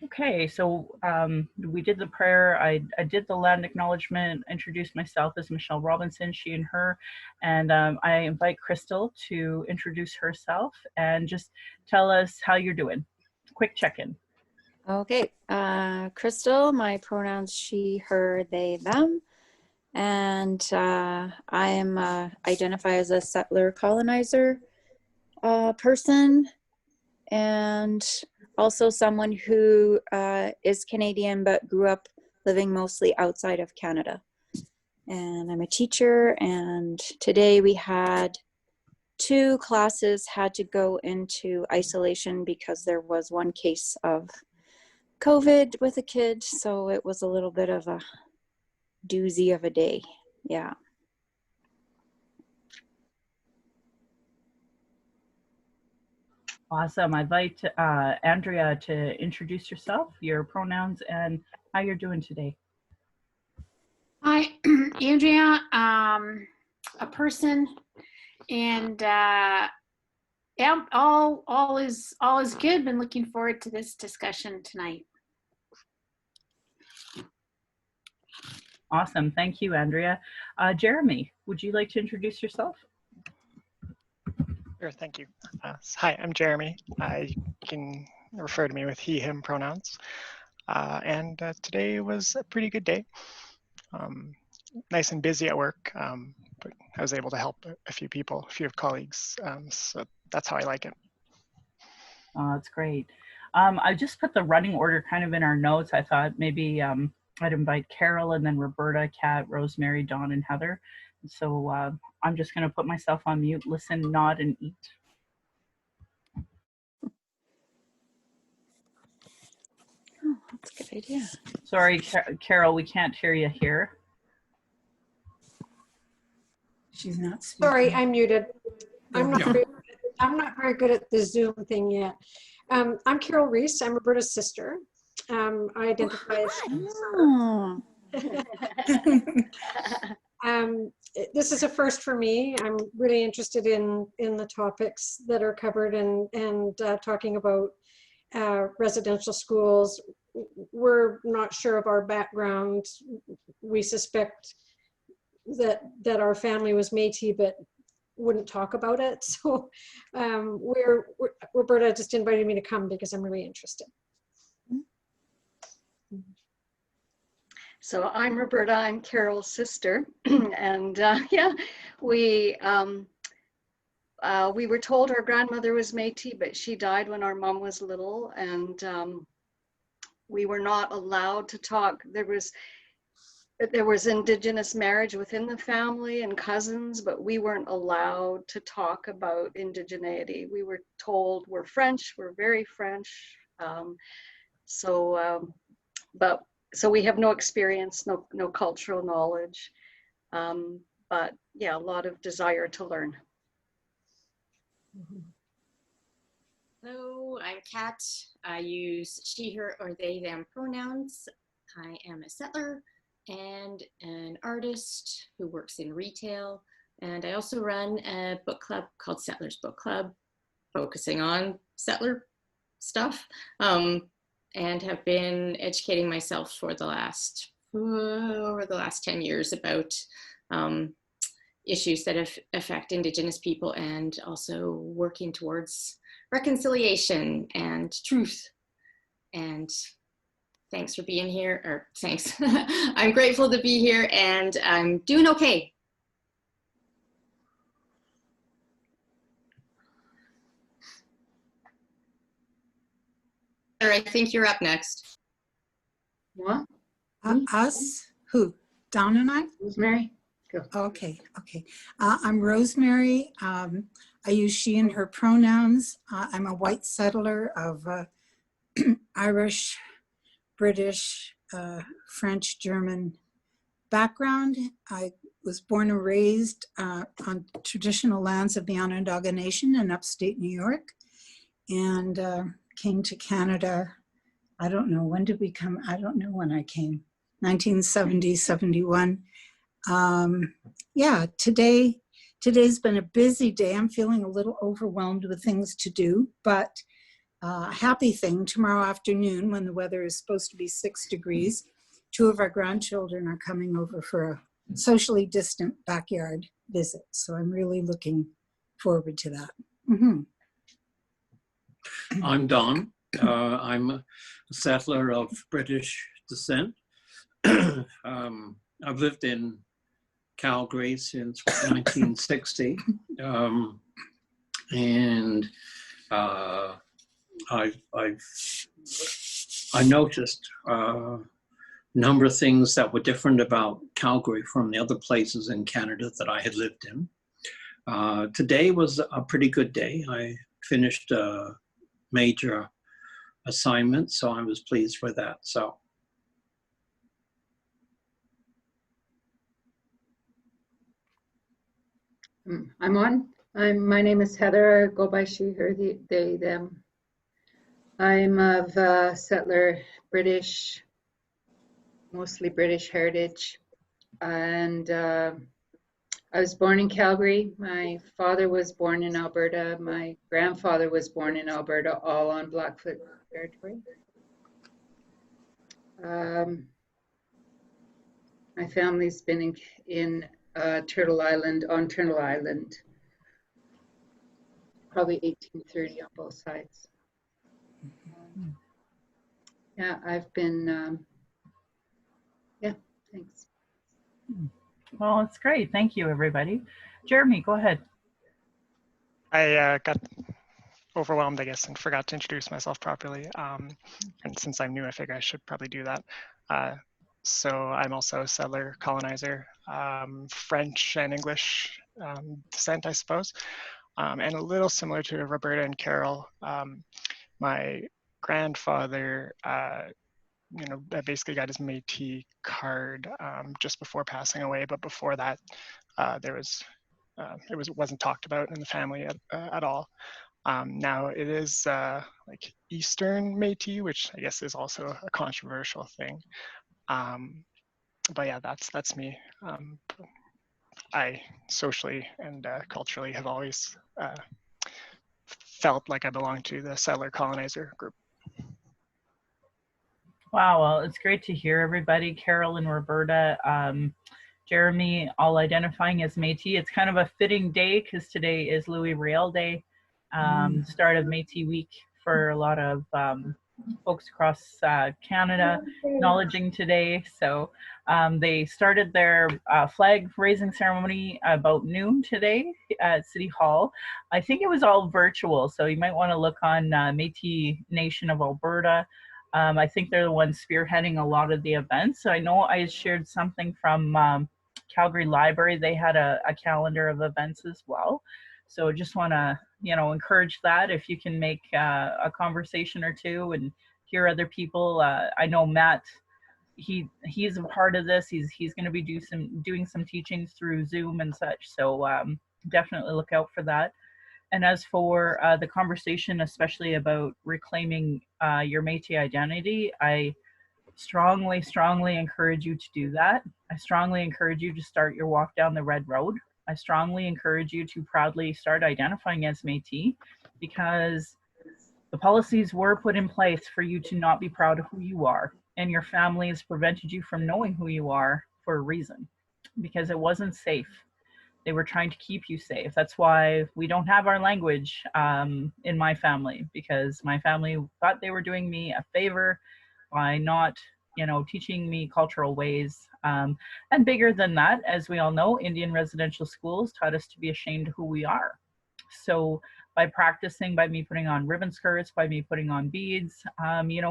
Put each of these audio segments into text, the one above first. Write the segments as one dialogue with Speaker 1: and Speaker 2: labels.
Speaker 1: Okay, so we did the prayer. I did the land acknowledgement, introduced myself as Michelle Robinson, she and her, and I invite Crystal to introduce herself and just tell us how you're doing. Quick check-in.
Speaker 2: Okay, Crystal, my pronouns she, her, they, them, and I am identify as a settler colonizer person, and also someone who is Canadian but grew up living mostly outside of Canada. And I'm a teacher, and today we had 2 classes had to go into isolation because there was one case of COVID with a kid, so it was a little bit of a doozy of a day. Yeah.
Speaker 1: Awesome. I'd like Andrea to introduce yourself, your pronouns, and how you're doing today.
Speaker 3: Hi, Andrea, a person, and yeah, all is good. Been looking forward to this discussion tonight.
Speaker 1: Awesome. Thank you, Andrea. Jeremy, would you like to introduce yourself?
Speaker 4: Sure, thank you. Hi, I'm Jeremy. You can refer to me with he, him pronouns. And today was a pretty good day. Nice and busy at work, but I was able to help a few people, a few colleagues. So that's how I like it.
Speaker 1: Oh, that's great. I just put the running order kind of in our notes. I thought maybe I'd invite Carol and then Roberta, Kat, Rosemary, Dawn, and Heather. So I'm just going to put myself on mute, listen, nod, and eat.
Speaker 2: Oh, that's a good idea.
Speaker 1: Sorry, Carol, we can't hear you here.
Speaker 5: She's not speaking.
Speaker 6: Sorry, I'm muted. I'm not very good at the Zoom thing yet. I'm Carol Reese. I'm Roberta's sister. I identify as this is a first for me. I'm really interested in the topics that are covered and talking about residential schools. We're not sure of our background. We suspect that our family was Métis, but wouldn't talk about it. So Roberta just invited me to come because I'm really interested.
Speaker 7: So I'm Roberta, I'm Carol's sister. And yeah, we were told our grandmother was Métis, but she died when our mom was little, and we were not allowed to talk. There was Indigenous marriage within the family and cousins, but we weren't allowed to talk about indigeneity. We were told we're French, we're very French. So we have no experience, no cultural knowledge, but yeah, a lot of desire to learn.
Speaker 8: Hello, I'm Kat. I use she, her, or they, them pronouns. I am a settler and an artist who works in retail. And I also run a book club called Settlers Book Club, focusing on settler stuff, and have been educating myself for the last, over the last 10 years about issues that affect Indigenous people, and also working towards reconciliation and truth. And thanks for being here, or thanks. I'm grateful to be here, and I'm doing okay. I think you're up next.
Speaker 5: What? Us? Who? Dawn and I?
Speaker 3: Rosemary. Go.
Speaker 5: Okay. I'm Rosemary. I use she and her pronouns. I'm a white settler of Irish, British, French, German background. I was born and raised on traditional lands of the Onondaga Nation in upstate New York, and came to Canada. I don't know, when did we come? I don't know when I came, 1970, 71. Yeah, today's been a busy day. I'm feeling a little overwhelmed with things to do, but happy thing. Tomorrow afternoon, when the weather is supposed to be 6 degrees, 2 of our grandchildren are coming over for a socially distant backyard visit. So I'm really looking forward to that. Mm-hmm.
Speaker 9: I'm Don. I'm a settler of British descent. I've lived in Calgary since 1960. And I noticed a number of things that were different about Calgary from the other places in Canada that I had lived in. Today was a pretty good day. I finished a major assignment, so I was pleased with that. So.
Speaker 10: I'm on. My name is Heather. I go by she, her, they, them. I'm of settler British, mostly British heritage. And I was born in Calgary. My father was born in Alberta. My grandfather was born in Alberta, all on Blackfoot territory. My family's been in Turtle Island, on Turtle Island, probably 1830 on both sides. Yeah, I've been, yeah, thanks.
Speaker 1: Well, it's great. Thank you, everybody. Jeremy, go ahead.
Speaker 4: I got overwhelmed, I guess, and forgot to introduce myself properly. And since I'm new, I figure I should probably do that. So I'm also a settler colonizer, French and English descent, I suppose, and a little similar to Roberta and Carol. My grandfather, basically got his Métis card just before passing away, but before that, it wasn't talked about in the family at all. Now it is like Eastern Métis, which I guess is also a controversial thing. But yeah, that's me. I socially and culturally have always felt like I belong to the settler colonizer group.
Speaker 1: Wow, well, it's great to hear everybody. Carol and Roberta, Jeremy, all identifying as Métis. It's kind of a fitting day because today is Louis Riel Day, start of Métis Week for a lot of folks across Canada acknowledging today. So they started their flag raising ceremony about noon today at City Hall. I think it was all virtual, so you might want to look on Métis Nation of Alberta. I think they're the ones spearheading a lot of the events. So I know I shared something from Calgary Library. They had a calendar of events as well. So just want to, encourage that if you can make a conversation or two and hear other people. I know Matt, he's a part of this. He's going to be doing some teachings through Zoom and such. So definitely look out for that. And as for the conversation, especially about reclaiming your Métis identity, I strongly, strongly encourage you to do that. I strongly encourage you to start your walk down the red road. I strongly encourage you to proudly start identifying as Métis, because the policies were put in place for you to not be proud of who you are, and your family has prevented you from knowing who you are for a reason, because it wasn't safe. They were trying to keep you safe. That's why we don't have our language in my family, because my family thought they were doing me a favor by not, teaching me cultural ways. And bigger than that, as we all know, Indian residential schools taught us to be ashamed of who we are. So by practicing, by me putting on ribbon skirts, by me putting on beads,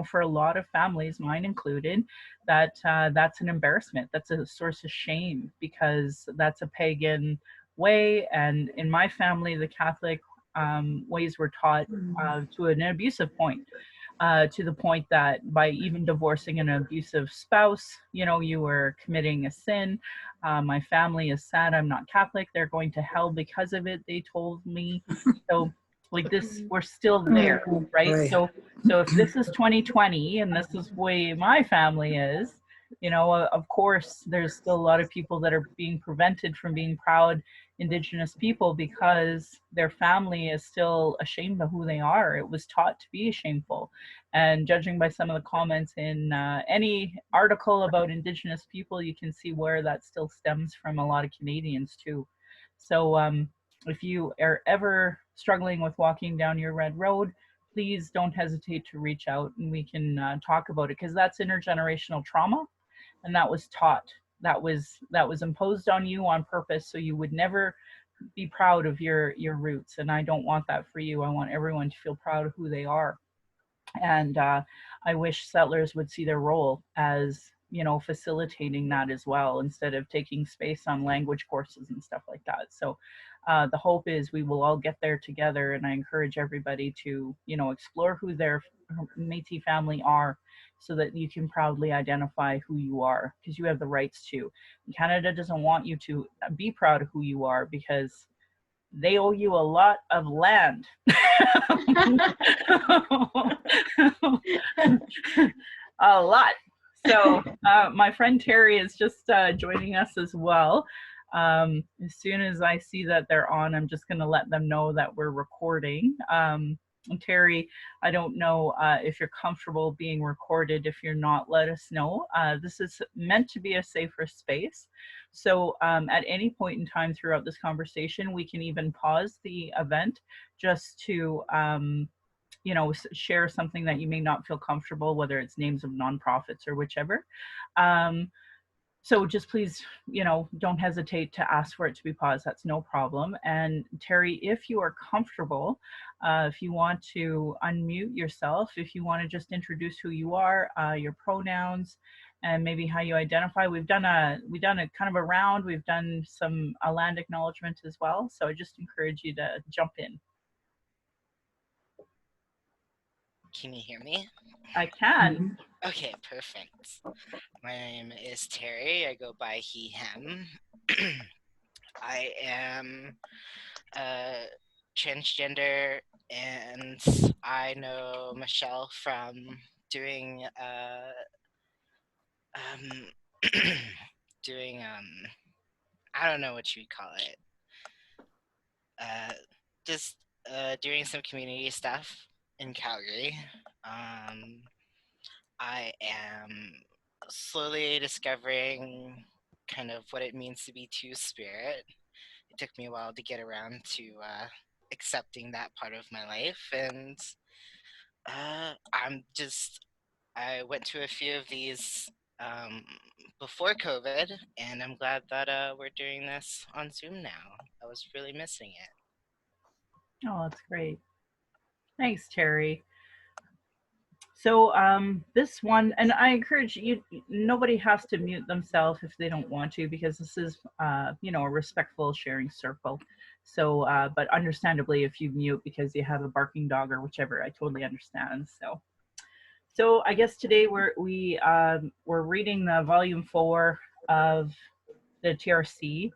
Speaker 1: for a lot of families, mine included, that's an embarrassment. That's a source of shame, because that's a pagan way. And in my family, the Catholic ways were taught to an abusive point. To the point that by even divorcing an abusive spouse, you were committing a sin. My family is sad I'm not Catholic. They're going to hell because of it, they told me. So like this, we're still there, right? So if this is 2020 and this is the way my family is, you know, of course, there's still a lot of people that are being prevented from being proud Indigenous people because their family is still ashamed of who they are. It was taught to be shameful. And judging by some of the comments in any article about Indigenous people, you can see where that still stems from a lot of Canadians too. So if you are ever struggling with walking down your red road, please don't hesitate to reach out and we can talk about it, because that's intergenerational trauma, and that was taught, that was imposed on you on purpose, so you would never be proud of your roots. And I don't want that for you. I want everyone to feel proud of who they are. And I wish settlers would see their role as, you know, facilitating that as well, instead of taking space on language courses and stuff like that. So the hope is we will all get there together, and I encourage everybody to, you know, explore who their Métis family are, so that you can proudly identify who you are, because you have the rights to. Canada doesn't want you to be proud of who you are, because they owe you a lot of land. A lot. So my friend Terry is just joining us as well. As soon as I see that they're on, I'm just going to let them know that we're recording. And Terry, I don't know if you're comfortable being recorded. If you're not, let us know. This is meant to be a safer space. So at any point in time throughout this conversation, we can even pause the event just to you know, share something that you may not feel comfortable, whether it's names of nonprofits or whichever. So just please, you know, don't hesitate to ask for it to be paused. That's no problem. And Terry, if you are comfortable, if you want to unmute yourself, if you want to just introduce who you are, your pronouns, and maybe how you identify. We've done a kind of a round. We've done some land acknowledgement as well. So I just encourage you to jump in.
Speaker 11: Can you hear me?
Speaker 1: I can.
Speaker 11: Okay, perfect. My name is Terry. I go by he, him. I am transgender, and I know Michelle from doing doing I don't know what you'd call it. Just doing some community stuff in Calgary. I am slowly discovering kind of what it means to be two-spirit. It took me a while to get around to accepting that part of my life, and I went to a few of these before COVID, and I'm glad that we're doing this on Zoom now. I was really missing it.
Speaker 1: Oh, that's great. Thanks, Terry. So this one, and I encourage you, nobody has to mute themselves if they don't want to, because this is, you know, a respectful sharing circle. So, but understandably, if you mute because you have a barking dog or whichever, I totally understand. So I guess today we're reading the volume 4 of the TRC.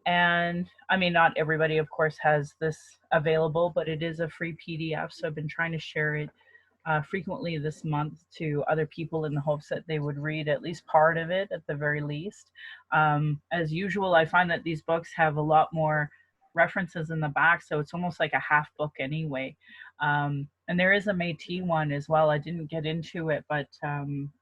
Speaker 1: And I mean, not everybody, of course, has this available, but it is a free PDF. So I've been trying to share it frequently this month to other people in the hopes that they would read at least part of it at the very least. As usual, I find that these books have a lot more references in the back, so it's almost like a half book anyway. And there is a Métis one as well. I didn't get into it, but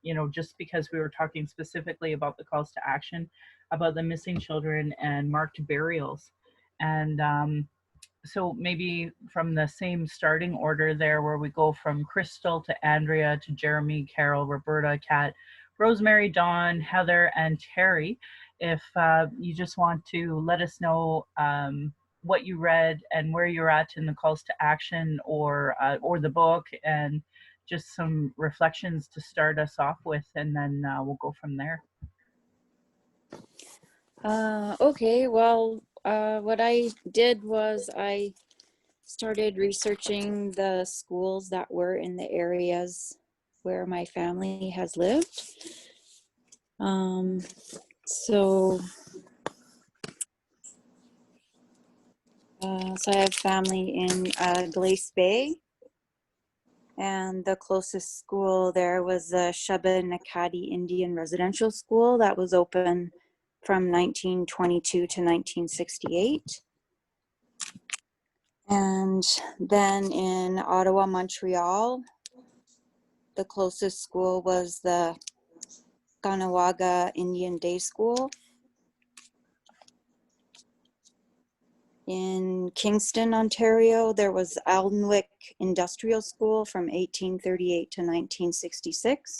Speaker 1: you know, just because we were talking specifically about the calls to action, about the missing children and marked burials. And so maybe from the same starting order there, where we go from Crystal to Andrea to Jeremy, Carol, Roberta, Kat, Rosemary, Dawn, Heather, and Terry, if you just want to let us know what you read and where you're at in the calls to action, or the book, and just some reflections to start us off with, and then we'll go from there.
Speaker 2: Okay, well, what I did was I started researching the schools that were in the areas where my family has lived. So I have family in Glace Bay And the closest school there was the Shubenacadie Indian Residential School that was open from 1922 to 1968. And then in Ottawa, Montreal, the closest school was the Caughnawaga Indian Day School. In Kingston, Ontario, there was Aldenwick Industrial School from 1838 to 1966.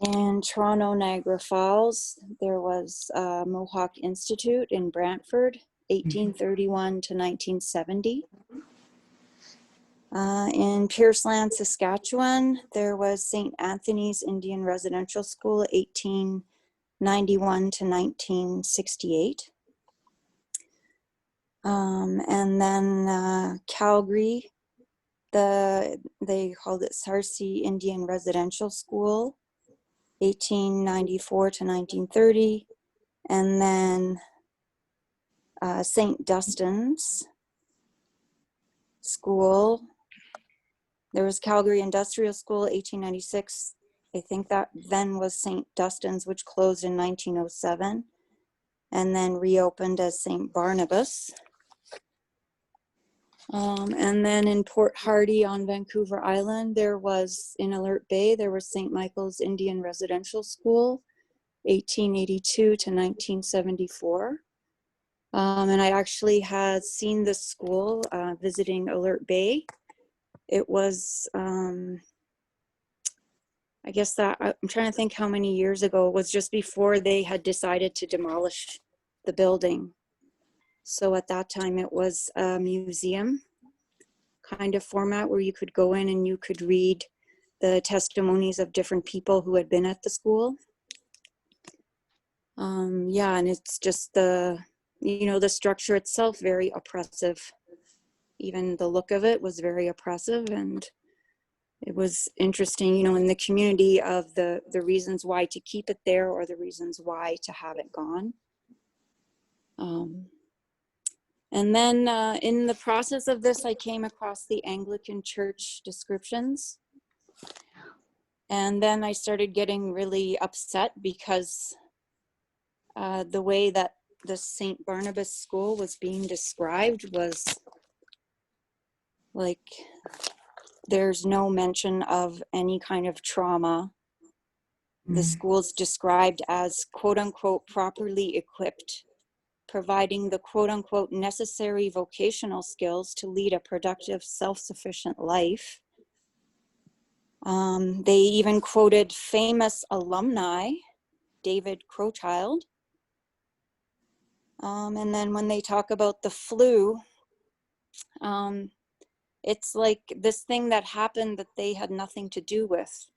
Speaker 2: In Toronto, Niagara Falls, there was Mohawk Institute in Brantford, 1831 to 1970. In Pierceland, Saskatchewan, there was St. Anthony's Indian Residential School, 1891 to 1968. And then Calgary, they called it TRC Indian Residential School, 1894 to 1930. And then St. Dunstan's School, there was Calgary Industrial School, 1896. I think that then was St. Dunstan's, which closed in 1907 and then reopened as St. Barnabas. And then in Port Hardy on Vancouver Island, there was, in Alert Bay, there was St. Michael's Indian Residential School, 1882 to 1974. And I actually had seen this school visiting Alert Bay. It was, I guess that, I'm trying to think how many years ago. It was just before they had decided to demolish the building. So at that time it was a museum kind of format where you could go in and you could read the testimonies of different people who had been at the school. Yeah, and it's just the, you know, the structure itself very oppressive. Even the look of it was very oppressive, and it was interesting, you know, in the community of the reasons why to keep it there or the reasons why to have it gone. And then in the process of this, I came across the Anglican Church descriptions. And then I started getting really upset because the way that the St. Barnabas School was being described was like, there's no mention of any kind of trauma. The school's described as quote unquote properly equipped, providing the quote unquote necessary vocational skills to lead a productive, self-sufficient life. They even quoted famous alumni, David Crowchild. And then when they talk about the flu, it's like this thing that happened that they had nothing to do with.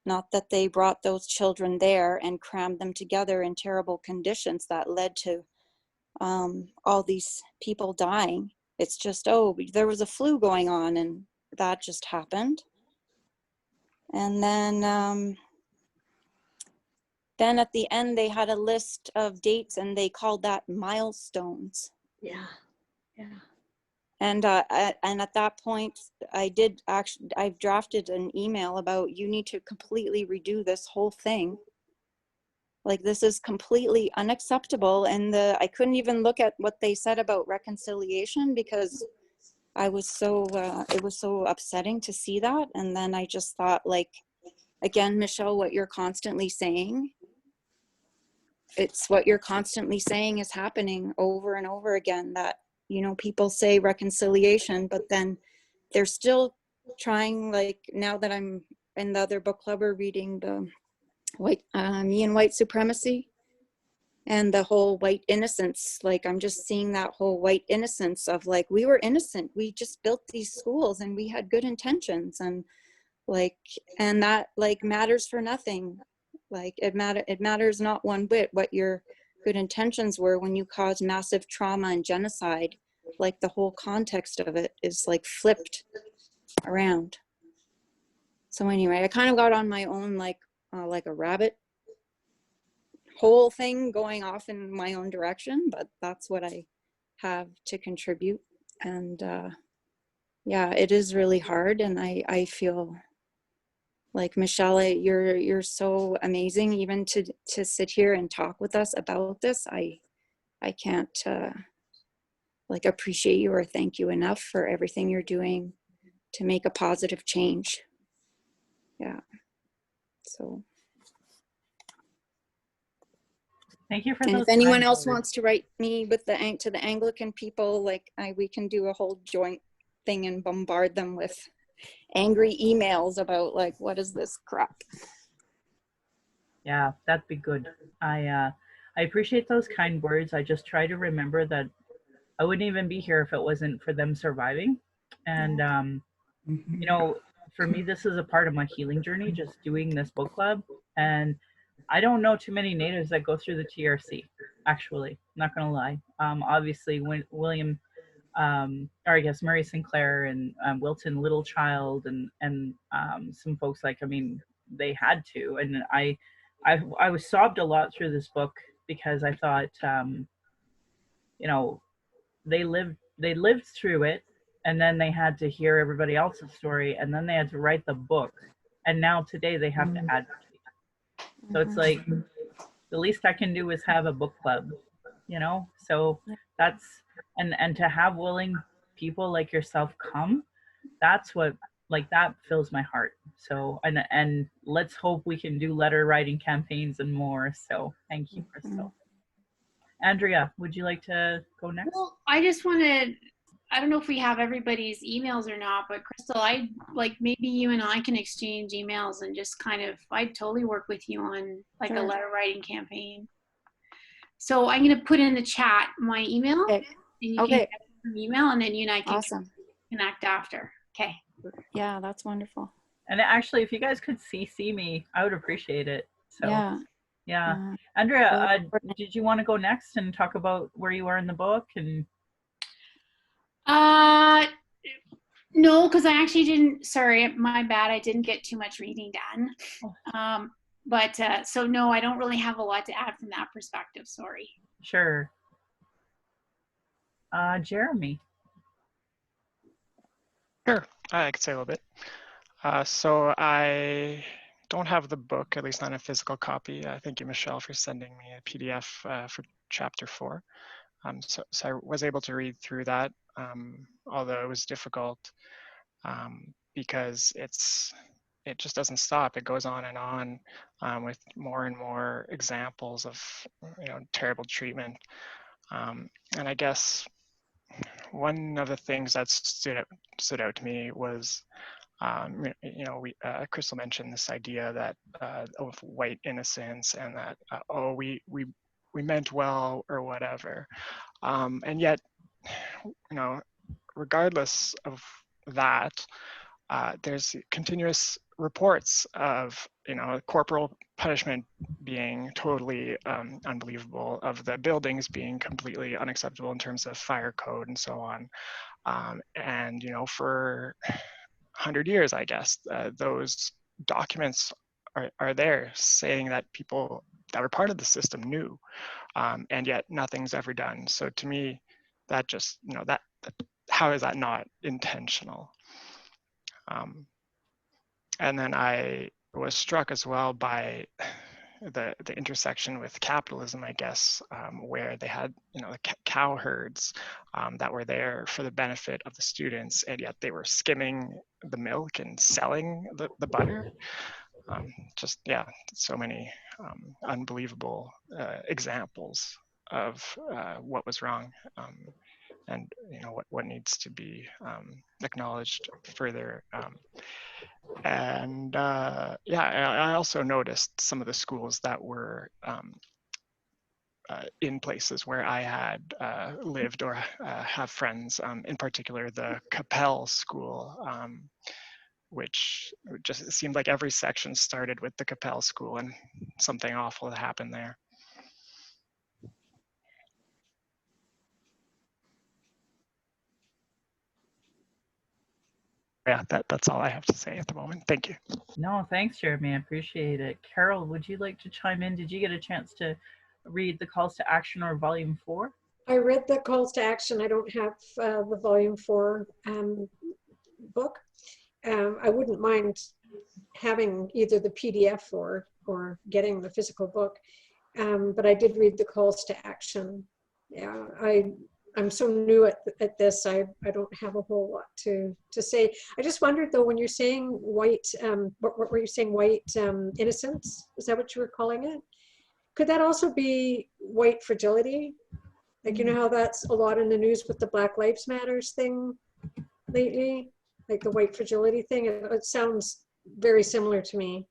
Speaker 2: Not that they brought those children there and crammed them together in terrible conditions that led to all these people dying. It's just, oh, there was a flu going on and that just happened. And then at the end they had a list of dates and they called that milestones.
Speaker 7: Yeah.
Speaker 2: And at that point I've drafted an email about, you need to completely redo this whole thing. Like, this is completely unacceptable. And I couldn't even look at what they said about reconciliation because I was so, it was so upsetting to see that. And then I just thought, like, again, Michelle, what you're constantly saying, it's what you're constantly saying is happening over and over again, that, you know, people say reconciliation, but then they're still trying, like, now that I'm in the other book club, we're reading the Me and White Supremacy and the whole white innocence. Like, I'm just seeing that whole white innocence of, like, we were innocent, we just built these schools and we had good intentions, and like, and that, like, matters for nothing. Like, it matters not one bit what your good intentions were when you cause massive trauma and genocide. Like, the whole context of it is, like, flipped around. So anyway, I kind of got on my own, like a rabbit hole thing, going off in my own direction, but that's what I have to contribute. And yeah, it is really hard. And I feel like, Michelle, you're so amazing even to sit here and talk with us about this. I can't like appreciate you or thank you enough for everything you're doing to make a positive change. Yeah. So
Speaker 1: Thank you for
Speaker 2: and
Speaker 1: those
Speaker 2: if anyone
Speaker 1: kind
Speaker 2: else
Speaker 1: words.
Speaker 2: wants to write me with to the Anglican people, like we can do a whole joint thing and bombard them with angry emails about like, what is this crap?
Speaker 1: Yeah, that'd be good. I appreciate those kind words. I just try to remember that I wouldn't even be here if it wasn't for them surviving. And you know, for me, this is a part of my healing journey, just doing this book club. And I don't know too many natives that go through the TRC, actually, not gonna lie. Obviously, when William, or I guess Murray Sinclair and Wilton Littlechild and some folks like, I mean, they had to. And I was sobbed a lot through this book because I thought, you know, they lived through it, and then they had to hear everybody else's story, and then they had to write the book, and now today they have to advocate. So it's like the least I can do is have a book club, you know. So that's and to have willing people like yourself come, that's what, like, that fills my heart. So and let's hope we can do letter writing campaigns and more. So thank you, Crystal. Andrea, would you like to go next?
Speaker 3: Well, I just wanted, I don't know if we have everybody's emails or not, but Crystal, I like maybe you and I can exchange emails and just kind of, I'd totally work with you on like a letter writing campaign. So I'm going to put in the chat my email.
Speaker 2: Okay.
Speaker 3: And you can get an email, and then you and I can connect after. Okay.
Speaker 2: Yeah, that's wonderful.
Speaker 1: And actually, if you guys could CC me, I would appreciate it. So yeah. Andrea, did you want to go next and talk about where you are in the book? And
Speaker 3: no, because I actually didn't. Sorry, my bad. I didn't get too much reading done. But so no, I don't really have a lot to add from that perspective. Sorry.
Speaker 1: Sure. Jeremy.
Speaker 4: Sure, I could say a little bit. So I don't have the book, at least not a physical copy. Thank you, Michelle, for sending me a PDF for chapter 4. So I was able to read through that, although it was difficult because it just doesn't stop. It goes on and on with more and more examples of terrible treatment. And I guess one of the things that stood out to me was Crystal mentioned this idea that of white innocence and that we meant well or whatever, and yet regardless of that, there's continuous reports of corporal punishment being totally unbelievable, of the buildings being completely unacceptable in terms of fire code and so on, and for 100 years, I guess, those documents are there saying that people that were part of the system knew, and yet nothing's ever done. So to me, that just, that how is that not intentional? And then I was struck as well by the intersection with capitalism, I guess, where they had the cow herds that were there for the benefit of the students, and yet they were skimming the milk and selling the butter. Just so many unbelievable examples of what was wrong, and what needs to be acknowledged further. And I also noticed some of the schools that were in places where I had lived or have friends, in particular the Capel School, which just seemed like every section started with the Capel School and something awful had happened there. Yeah, that's all I have to say at the moment. Thank you.
Speaker 1: No, thanks, Jeremy. I appreciate it. Carol, would you like to chime in? Did you get a chance to read the calls to action or volume 4?
Speaker 6: I read the calls to action. I don't have the volume 4. book. I wouldn't mind having either the PDF or getting the physical book. But I did read the calls to action. Yeah, I'm so new at this. I don't have a whole lot to say. I just wondered though, when you're saying white, what were you saying? White innocence? Is that what you were calling it? Could that also be white fragility? Like, you know how that's a lot in the news with the Black Lives Matters thing lately, like the white fragility thing. It sounds very similar to me.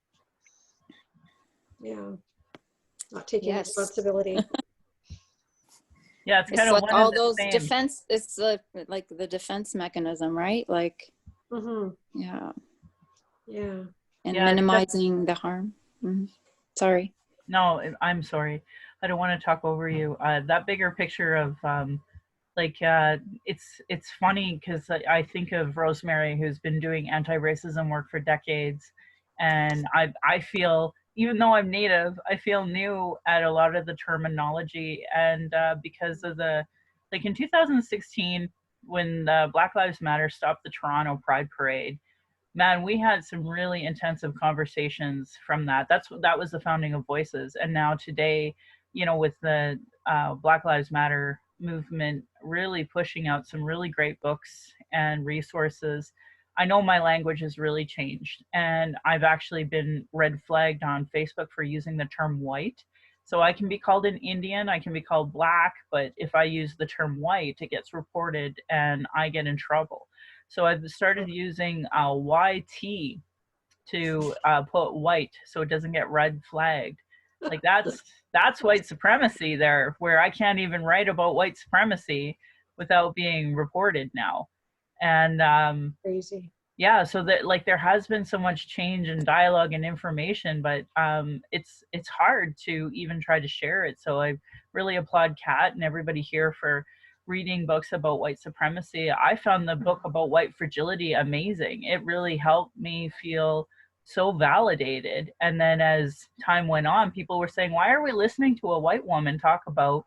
Speaker 6: Yeah, not taking
Speaker 2: Yes.
Speaker 6: responsibility.
Speaker 1: Yeah, it's kind
Speaker 2: It's
Speaker 1: of
Speaker 2: like
Speaker 1: one
Speaker 2: all
Speaker 1: and the
Speaker 2: those
Speaker 1: same.
Speaker 2: defense, it's like the defense mechanism, right? Like,
Speaker 6: Mm-hmm.
Speaker 2: yeah.
Speaker 6: Yeah.
Speaker 2: And
Speaker 1: Yeah,
Speaker 2: minimizing the harm. Sorry.
Speaker 1: No, I'm sorry. I don't want to talk over you. That bigger picture of it's funny because I think of Rosemary, who's been doing anti-racism work for decades, and I feel, even though I'm Native, I feel new at a lot of the terminology, and because of like in 2016 when Black Lives Matter stopped the Toronto Pride Parade. Man, we had some really intensive conversations from that. That was the founding of Voices, and now today, with the Black Lives Matter movement really pushing out some really great books and resources. I know my language has really changed, and I've actually been red flagged on Facebook for using the term white. So I can be called an Indian, I can be called black, but if I use the term white, it gets reported and I get in trouble. So I've started using YT to put white so it doesn't get red flagged. Like that's white supremacy there, where I can't even write about white supremacy without being reported now. And
Speaker 6: Crazy.
Speaker 1: yeah, so that, like, there has been so much change in dialogue and information, but it's hard to even try to share it. So I really applaud Kat and everybody here for reading books about white supremacy. I found the book about white fragility amazing. It really helped me feel so validated. And then as time went on, people were saying, why are we listening to a white woman talk about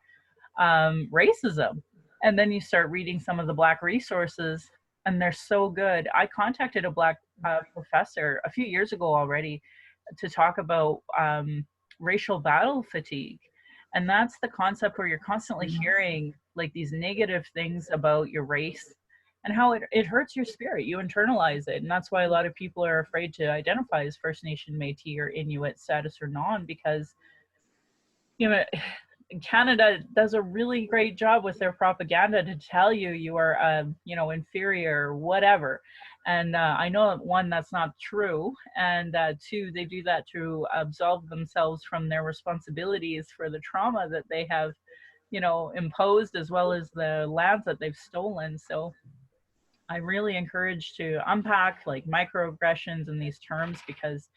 Speaker 1: racism? And then you start reading some of the Black resources, and they're so good. I contacted a Black professor a few years ago already to talk about racial battle fatigue. And that's the concept where you're constantly hearing like these negative things about your race and how it hurts your spirit. You internalize it. And that's why a lot of people are afraid to identify as First Nation, Métis, or Inuit status or non, because Canada does a really great job with their propaganda to tell you are, inferior or whatever. And I know, one, that's not true. And two, they do that to absolve themselves from their responsibilities for the trauma that they have, imposed, as well as the lands that they've stolen. So I really encourage to unpack like microaggressions in these terms, because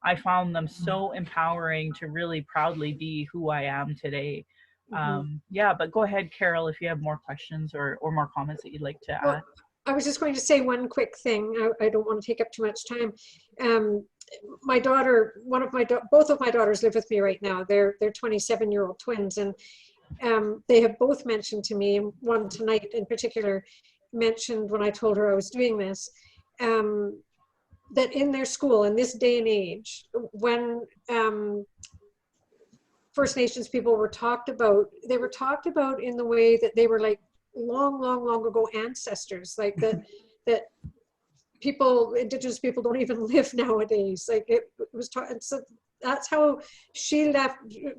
Speaker 1: I found them so empowering to really proudly be who I am today. Yeah, but go ahead, Carol, if you have more questions or more comments that you'd like to add.
Speaker 6: I was just going to say one quick thing. I don't want to take up too much time. My daughter, both of my daughters live with me right now. They're 27-year-old twins, and they have both mentioned to me, one tonight in particular, mentioned when I told her I was doing this, that in their school in this day and age, when First Nations people were talked about, they were talked about in the way that they were like long ago ancestors, like that people, Indigenous people, don't even live nowadays. Like it was taught, and so that's how she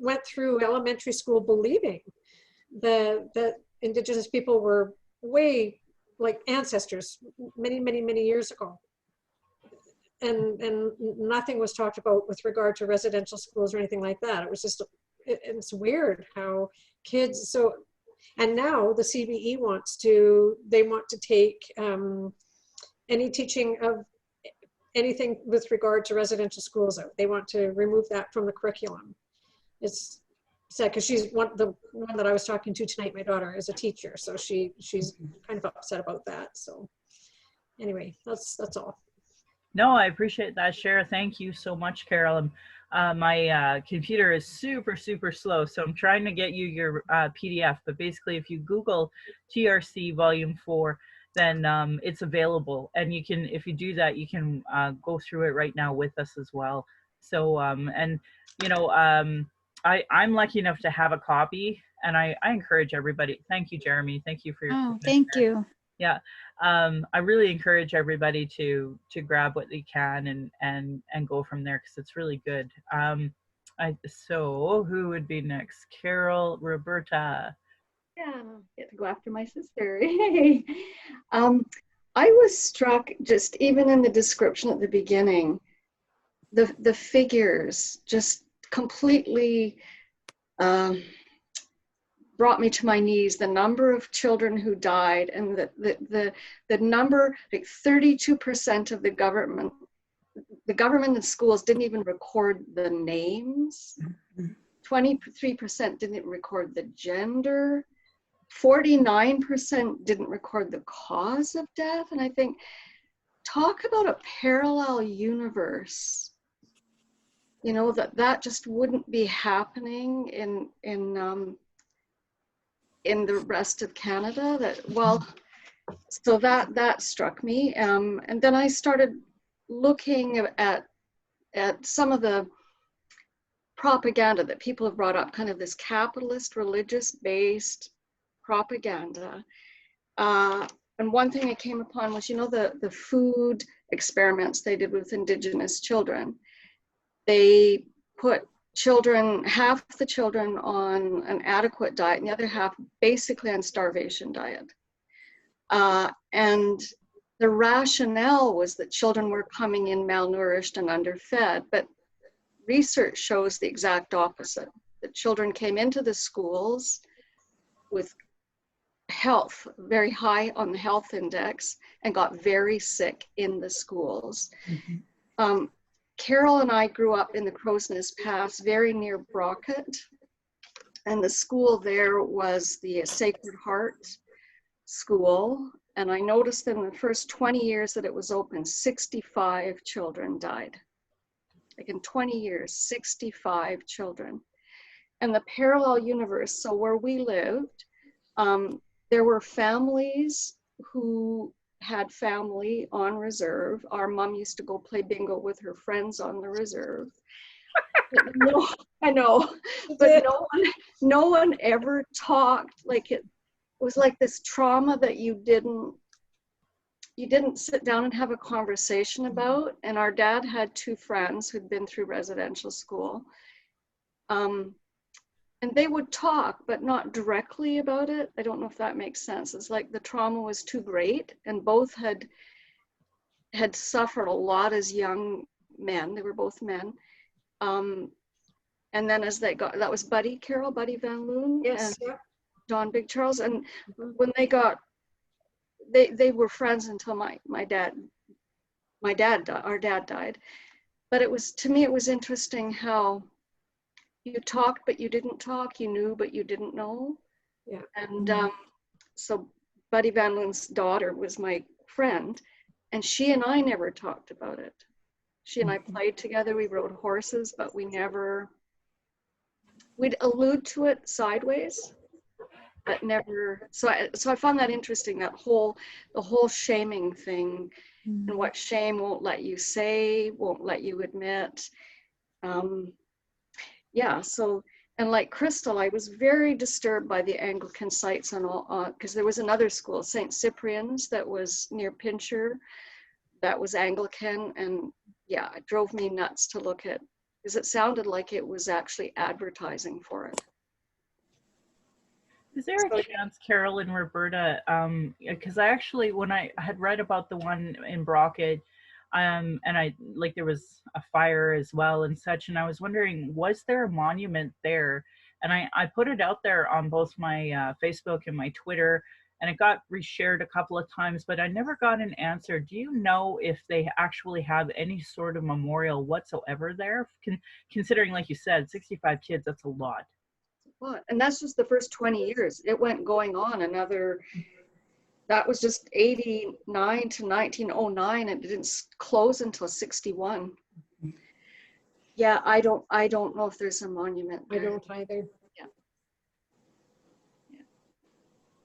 Speaker 6: went through elementary school believing that Indigenous people were way like ancestors many years ago. And nothing was talked about with regard to residential schools or anything like that. It was just, it's weird how kids, and now the CBE want to take any teaching of anything with regard to residential schools out. They want to remove that from the curriculum. It's sad, because she's the one that I was talking to tonight, my daughter, is a teacher, so she's kind of upset about that. So anyway, that's all.
Speaker 1: No, I appreciate that share. Thank you so much, Carol. My computer is super slow, so I'm trying to get you your PDF. But basically, if you Google TRC Volume 4, then it's available. And you can, if you do that, you can go through it right now with us as well. So, and, you know, I'm lucky enough to have a copy, and I encourage everybody. Thank you, Jeremy. Thank you for your
Speaker 2: Oh,
Speaker 1: comment
Speaker 2: thank
Speaker 1: there.
Speaker 2: you.
Speaker 1: Yeah, I really encourage everybody to grab what they can and go from there, because it's really good. So who would be next? Carol, Roberta.
Speaker 7: Yeah, get to go after my sister. I was struck just even in the description at the beginning, the figures just completely brought me to my knees. The number of children who died, and the number, like 32% of the government and schools didn't even record the names. 23% didn't record the gender. 49% didn't record the cause of death. And I think, talk about a parallel universe, you know, that just wouldn't be happening in the rest of Canada. That, well, so that struck me. And then I started looking at some of the propaganda that people have brought up, kind of this capitalist, religious-based propaganda. And one thing I came upon was, you know, the food experiments they did with Indigenous children. They put children, half the children on an adequate diet and the other half basically on starvation diet. And the rationale was that children were coming in malnourished and underfed, but research shows the exact opposite. That children came into the schools with health, very high on the health index, and got very sick in the schools. Mm-hmm. Carol and I grew up in the Crow's Nest Pass, very near Brockett, and the school there was the Sacred Heart School. And I noticed in the first 20 years that it was open, 65 children died. Like in 20 years, 65 children. And the parallel universe, so where we lived, there were families who had family on reserve. Our mom used to go play bingo with her friends on the reserve. No, I know, but no one ever talked. Like it was like this trauma that you didn't sit down and have a conversation about. And our dad had two friends who'd been through residential school. And they would talk, but not directly about it. I don't know if that makes sense. It's like the trauma was too great, and both had suffered a lot as young men. They were both men. And then as they got, that was Buddy Van Loon, yes, and Don Big Charles. And when they got, they were friends until our dad died. But it was, to me, it was interesting how you talked, but you didn't talk. You knew, but you didn't know. Yeah. And so Buddy Van Loon's daughter was my friend, and she and I never talked about it. She and I played together. We rode horses, but we'd allude to it sideways, but never. So I found that interesting, the whole shaming thing, and what shame won't let you say, won't let you admit. Yeah, so, and like Crystal, I was very disturbed by the Anglican sites and all, because there was another school, St. Cyprian's, that was near Pincher, that was Anglican, and yeah, it drove me nuts to look at, because it sounded like it was actually advertising for it.
Speaker 1: Is there a chance, Carol and Roberta, because I actually, when I had read about the one in Brockett, and I, like, there was a fire as well and such, and I was wondering, was there a monument there? And I put it out there on both my Facebook and my Twitter, and it got reshared a couple of times, but I never got an answer. Do you know if they actually have any sort of memorial whatsoever there? Considering, like you said, 65 kids, that's a lot.
Speaker 7: And that's just the first 20 years. It went going on another, that was just 89 to 1909, and it didn't close until 61. Yeah, I don't know if there's a monument there.
Speaker 6: I don't either.
Speaker 7: Yeah.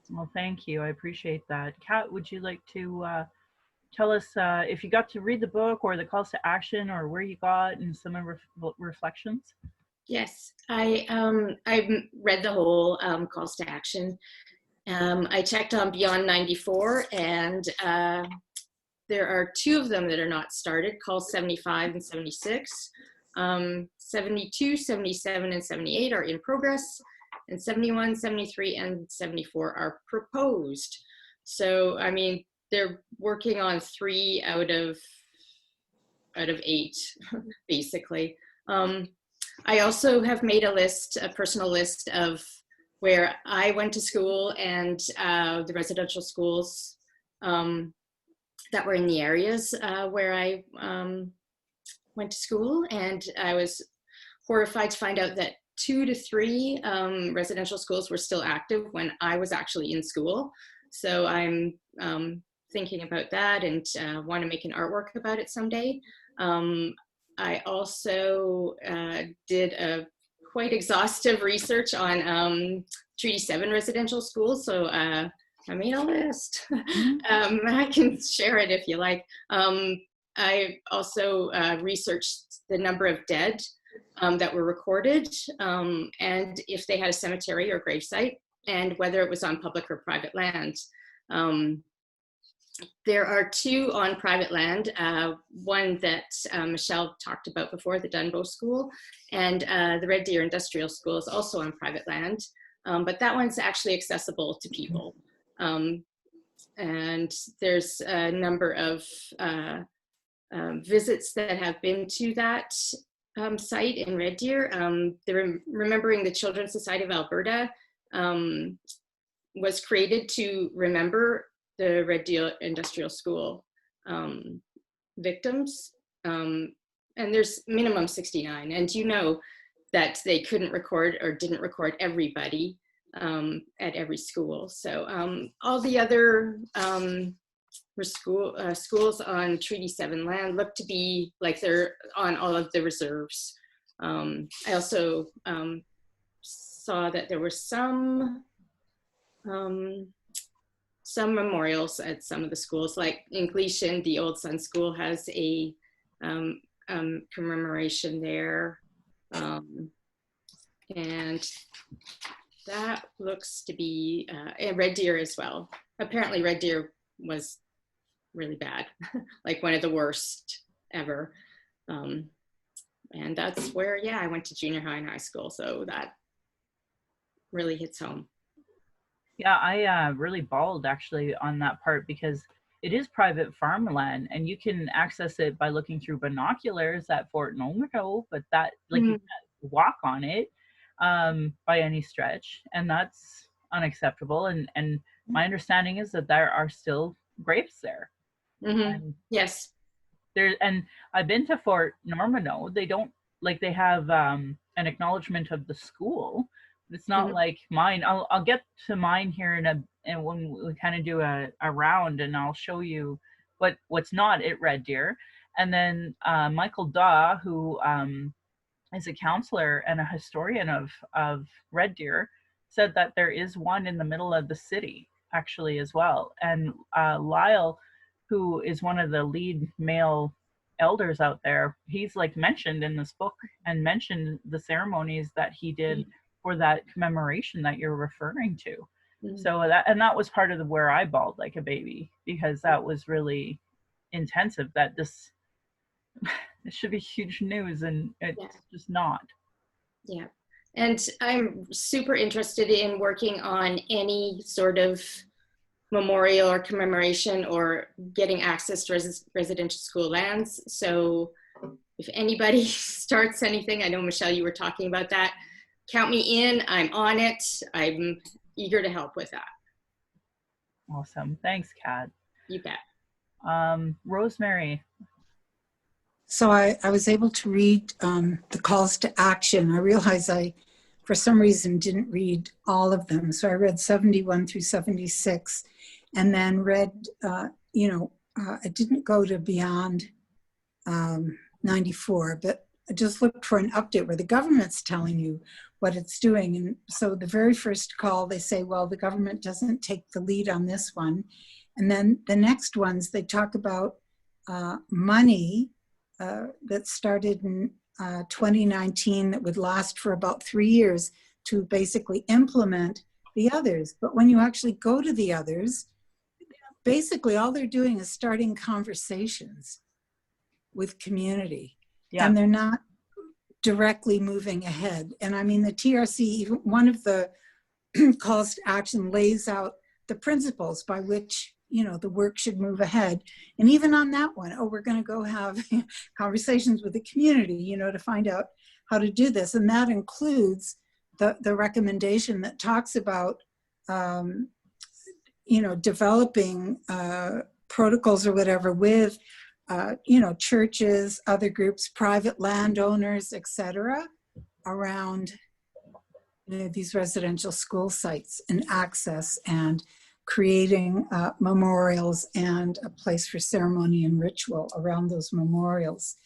Speaker 1: Well, thank you. I appreciate that. Kat, would you like to tell us if you got to read the book or the calls to action or where you got and some reflections?
Speaker 8: Yes, I read the whole calls to action. I checked on Beyond 94, and there are 2 of them that are not started, calls 75 and 76. 72, 77, and 78 are in progress, and 71, 73, and 74 are proposed. So, I mean, they're working on 3 out of 8, basically. I also have made a personal list of where I went to school and the residential schools that were in the areas where I went to school. And I was horrified to find out that 2 to 3 residential schools were still active when I was actually in school. So I'm thinking about that and want to make an artwork about it someday. I also did a quite exhaustive research on Treaty 7 residential schools. So I made a list. I can share it if you like. I also researched the number of dead that were recorded and if they had a cemetery or gravesite and whether it was on public or private land. There are 2 on private land, one that Michelle talked about before, the Dunbow School, and the Red Deer Industrial School is also on private land, but that one's actually accessible to people. And there's a number of visits that have been to that site in Red Deer. The Remembering the Children's Society of Alberta was created to remember the Red Deer Industrial School victims. And there's minimum 69. And you know that they couldn't record or didn't record everybody at every school. So all the other schools on Treaty 7 land look to be like they're on all of the reserves. I also saw that there were some memorials at some of the schools, like in Gleason, the Old Sun School has a commemoration there. And that looks to be, and Red Deer as well. Apparently Red Deer was really bad, like one of the worst ever. And that's where, yeah, I went to junior high and high school. So that really hits home.
Speaker 1: Yeah, I really bawled actually on that part because it is private farmland and you can access it by looking through binoculars at Fort Nomato, but that, like, you can't walk on it by any stretch, and that's unacceptable. And my understanding is that there are still graves there.
Speaker 8: Yes.
Speaker 1: And I've been to Fort Normandeau. They don't, like, they have an acknowledgement of the school. It's not like mine. I'll get to mine here and when we kind of do a round, and I'll show you what's not at Red Deer. And then Michael Daw, who is a counselor and a historian of Red Deer, said that there is one in the middle of the city actually as well. And Lyle, who is one of the lead male elders out there, he's like mentioned in this book and mentioned the ceremonies that he did for that commemoration that you're referring to. So that was part of where I bawled like a baby, because that was really intensive, that this should be huge news and it's just not.
Speaker 8: Yeah. And I'm super interested in working on any sort of memorial or commemoration or getting access to residential school lands. So if anybody starts anything, I know Michelle, you were talking about that, count me in. I'm on it. I'm eager to help with that.
Speaker 1: Awesome. Thanks, Kat.
Speaker 8: You bet.
Speaker 1: Rosemary.
Speaker 5: So I was able to read the calls to action. I realized I, for some reason, didn't read all of them. So I read 71 through 76 and then read, I didn't go to Beyond 94, but just look for an update where the government's telling you what it's doing. And so the very first call, they say, well, the government doesn't take the lead on this one. And then the next ones, they talk about money that started in 2019 that would last for about 3 years to basically implement the others. But when you actually go to the others, basically all they're doing is starting conversations with community.
Speaker 1: Yeah.
Speaker 5: And they're not directly moving ahead. And I mean, the TRC, even one of the calls to action lays out the principles by which, you know, the work should move ahead. And even on that one, oh, we're going to go have conversations with the community, you know, to find out how to do this. And that includes the recommendation that talks about, you know, developing protocols or whatever with, you know, churches, other groups, private landowners, etc., around, you know, these residential school sites and access, and creating memorials and a place for ceremony and ritual around those memorials.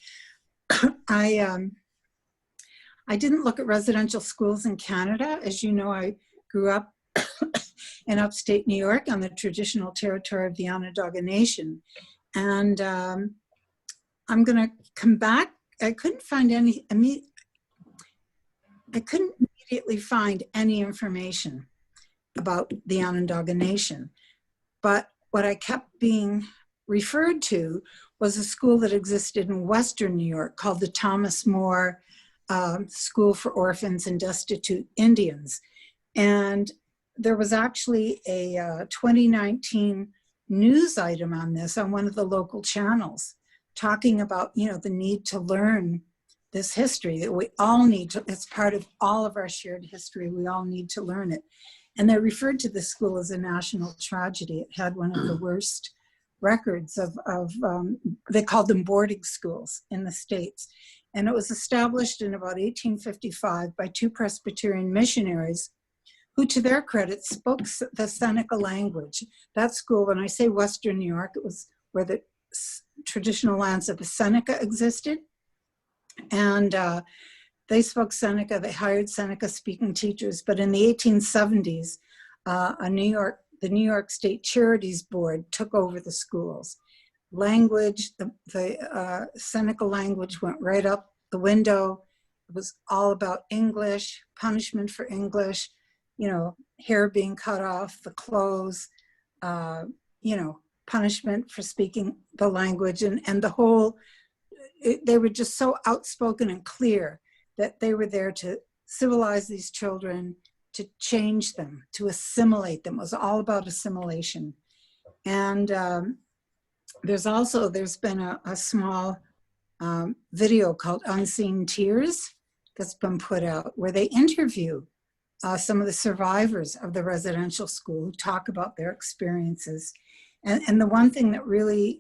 Speaker 5: I didn't look at residential schools in Canada. As you know, I grew up in upstate New York on the traditional territory of the Onondaga Nation. And I'm going to come back. I couldn't find any, I couldn't immediately find any information about the Onondaga Nation. But what I kept being referred to was a school that existed in Western New York called the Thomas More School for Orphans and Destitute Indians. And there was actually a 2019 news item on this on one of the local channels, talking about, you know, the need to learn this history, that we all need to, it's part of all of our shared history, we all need to learn it. And they referred to this school as a national tragedy. It had one of the worst records of they called them boarding schools in the States. And it was established in about 1855 by 2 Presbyterian missionaries who, to their credit, spoke the Seneca language. That school, when I say Western New York, it was where the traditional lands of the Seneca existed. And they spoke Seneca, they hired Seneca-speaking teachers. But in the 1870s, the New York State Charities Board took over the schools. Language, the Seneca language went right up the window. It was all about English, punishment for English, you know, hair being cut off, the clothes, you know, punishment for speaking the language, and the whole, they were just so outspoken and clear that they were there to civilize these children, to change them, to assimilate them. It was all about assimilation. And there's been a small video called Unseen Tears that's been put out, where they interview some of the survivors of the residential school who talk about their experiences. And the one thing that really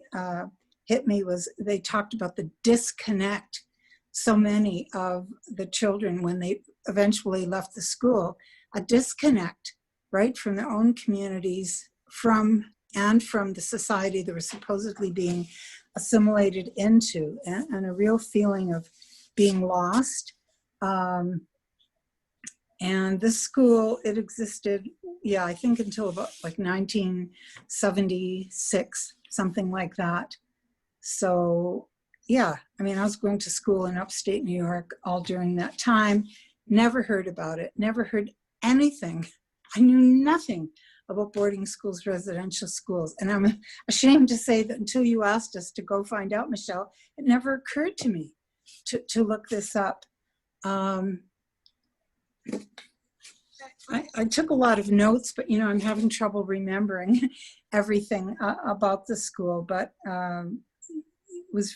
Speaker 5: hit me was they talked about the disconnect so many of the children, when they eventually left the school, a disconnect, right, from their own communities, from the society they were supposedly being assimilated into, and a real feeling of being lost. And this school, it existed, yeah, I think until about like 1976, something like that. So yeah, I mean, I was going to school in upstate New York all during that time, never heard about it, never heard anything. I knew nothing about boarding schools, residential schools. And I'm ashamed to say that until you asked us to go find out, Michelle, it never occurred to me to look this up. I took a lot of notes, but, you know, I'm having trouble remembering everything about the school, but it was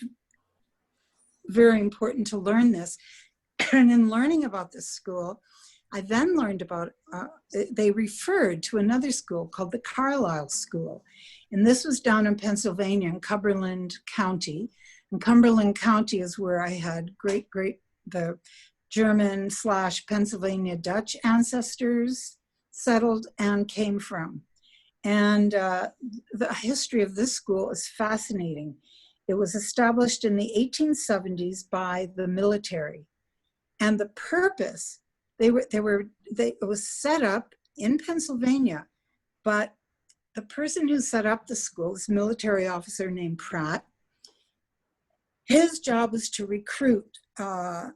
Speaker 5: very important to learn this. And in learning about this school, I then learned about, they referred to another school called the Carlisle School. And this was down in Pennsylvania in Cumberland County. And Cumberland County is where I had the German/Pennsylvania Dutch ancestors settled and came from. And the history of this school is fascinating. It was established in the 1870s by the military. And the purpose, it was set up in Pennsylvania, but the person who set up the school, this military officer named Pratt, his job was to recruit Lakota,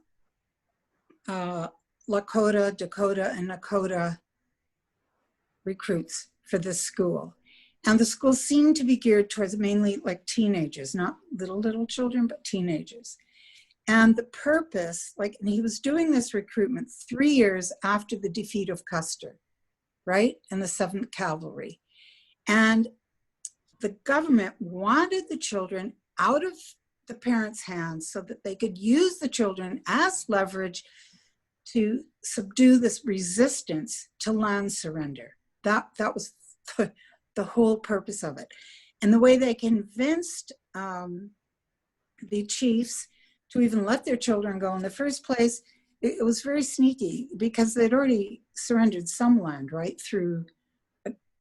Speaker 5: Dakota, and Nakota recruits for this school. And the school seemed to be geared towards mainly like teenagers, not little children, but teenagers. And the purpose, and he was doing this recruitment 3 years after the defeat of Custer, right? And the 7th Cavalry. And the government wanted the children out of the parents' hands so that they could use the children as leverage to subdue this resistance to land surrender. That was the whole purpose of it. And the way they convinced the chiefs to even let their children go in the first place, it was very sneaky because they'd already surrendered some land, right, through,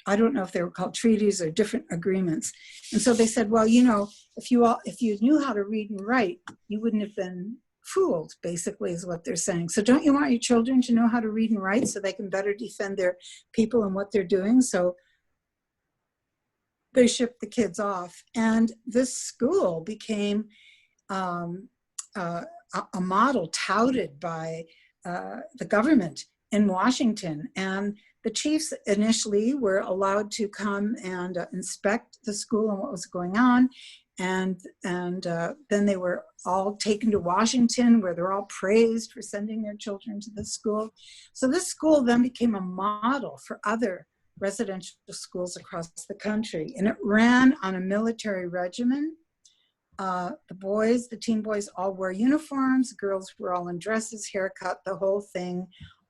Speaker 5: I don't know if they were called treaties or different agreements. And so they said, well, if you knew how to read and write, you wouldn't have been fooled, basically, is what they're saying. So don't you want your children to know how to read and write so they can better defend their people and what they're doing? So they shipped the kids off. And this school became a model touted by the government in Washington. And the chiefs initially were allowed to come and inspect the school and what was going on. And then they were all taken to Washington, where they're all praised for sending their children to the school. So this school then became a model for other residential schools across the country. And it ran on a military regimen. The teen boys all wore uniforms, girls were all in dresses, haircut, the whole thing.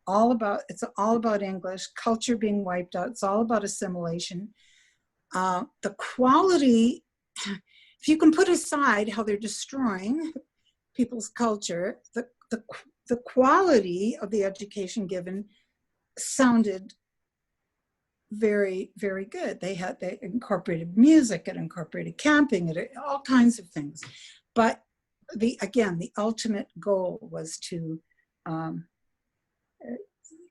Speaker 5: It's all about English, culture being wiped out. It's all about assimilation. The quality, if you can put aside how they're destroying people's culture, the quality of the education given sounded very, very good. They incorporated music, it incorporated camping, it all kinds of things. But the ultimate goal was to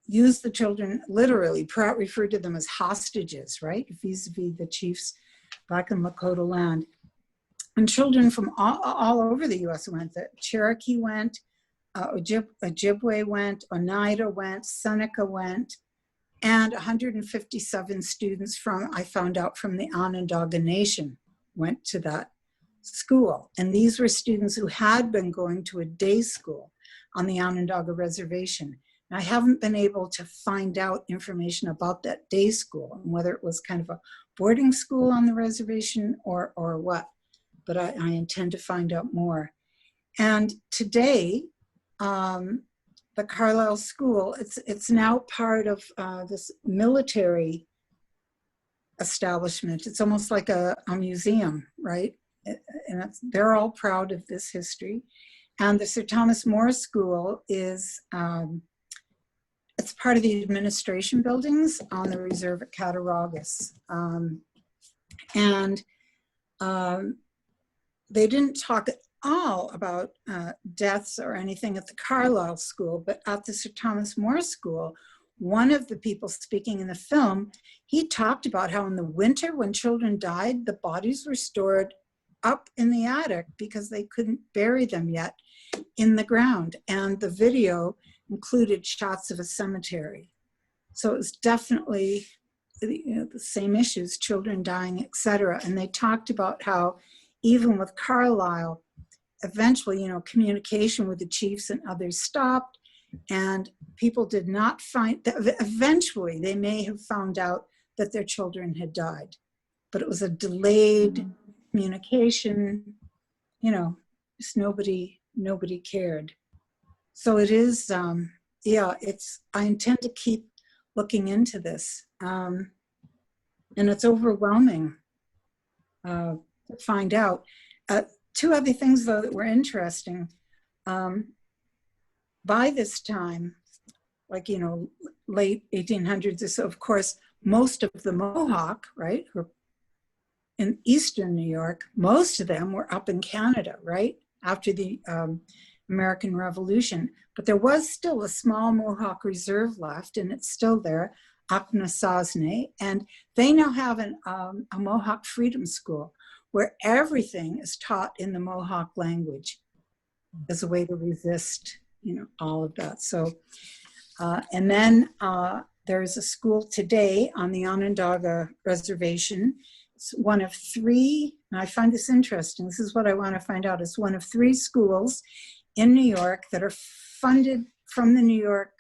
Speaker 5: use the children literally. Pratt referred to them as hostages, right? Vis-a-vis the chiefs back in Lakota land. And children from all over the US went. The Cherokee went, Ojibwe went, Oneida went, Seneca went, and 157 students I found out from the Onondaga Nation went to that school. And these were students who had been going to a day school on the Onondaga Reservation. And I haven't been able to find out information about that day school and whether it was kind of a boarding school on the reservation or what, but I intend to find out more. And today, the Carlisle School, it's now part of this military establishment. It's almost like a museum, right? And they're all proud of this history. And the Sir Thomas More School is, it's part of the administration buildings on the reserve at Cattaraugus. They didn't talk at all about deaths or anything at the Carlisle School, but at the Sir Thomas More School, one of the people speaking in the film, he talked about how in the winter when children died, the bodies were stored up in the attic because they couldn't bury them yet in the ground. And the video included shots of a cemetery. So it was definitely the same issues, children dying, etc. And they talked about how even with Carlisle, eventually, communication with the chiefs and others stopped, and people did not eventually they may have found out that their children had died, but it was a delayed communication, just nobody cared. So it is, I intend to keep looking into this, and it's overwhelming to find out. Two other things, though, that were interesting. By this time, late 1800s or so, of course, most of the Mohawk, right, who are in Eastern New York, most of them were up in Canada, right? After the American Revolution. But there was still a small Mohawk reserve left, and it's still there, Akwesasne, and they now have a Mohawk Freedom School where everything is taught in the Mohawk language as a way to resist, all of that. So, and then there's a school today on the Onondaga Reservation. It's one of three, and I find this interesting. This is what I want to find out. It's one of three schools in New York that are funded from the New York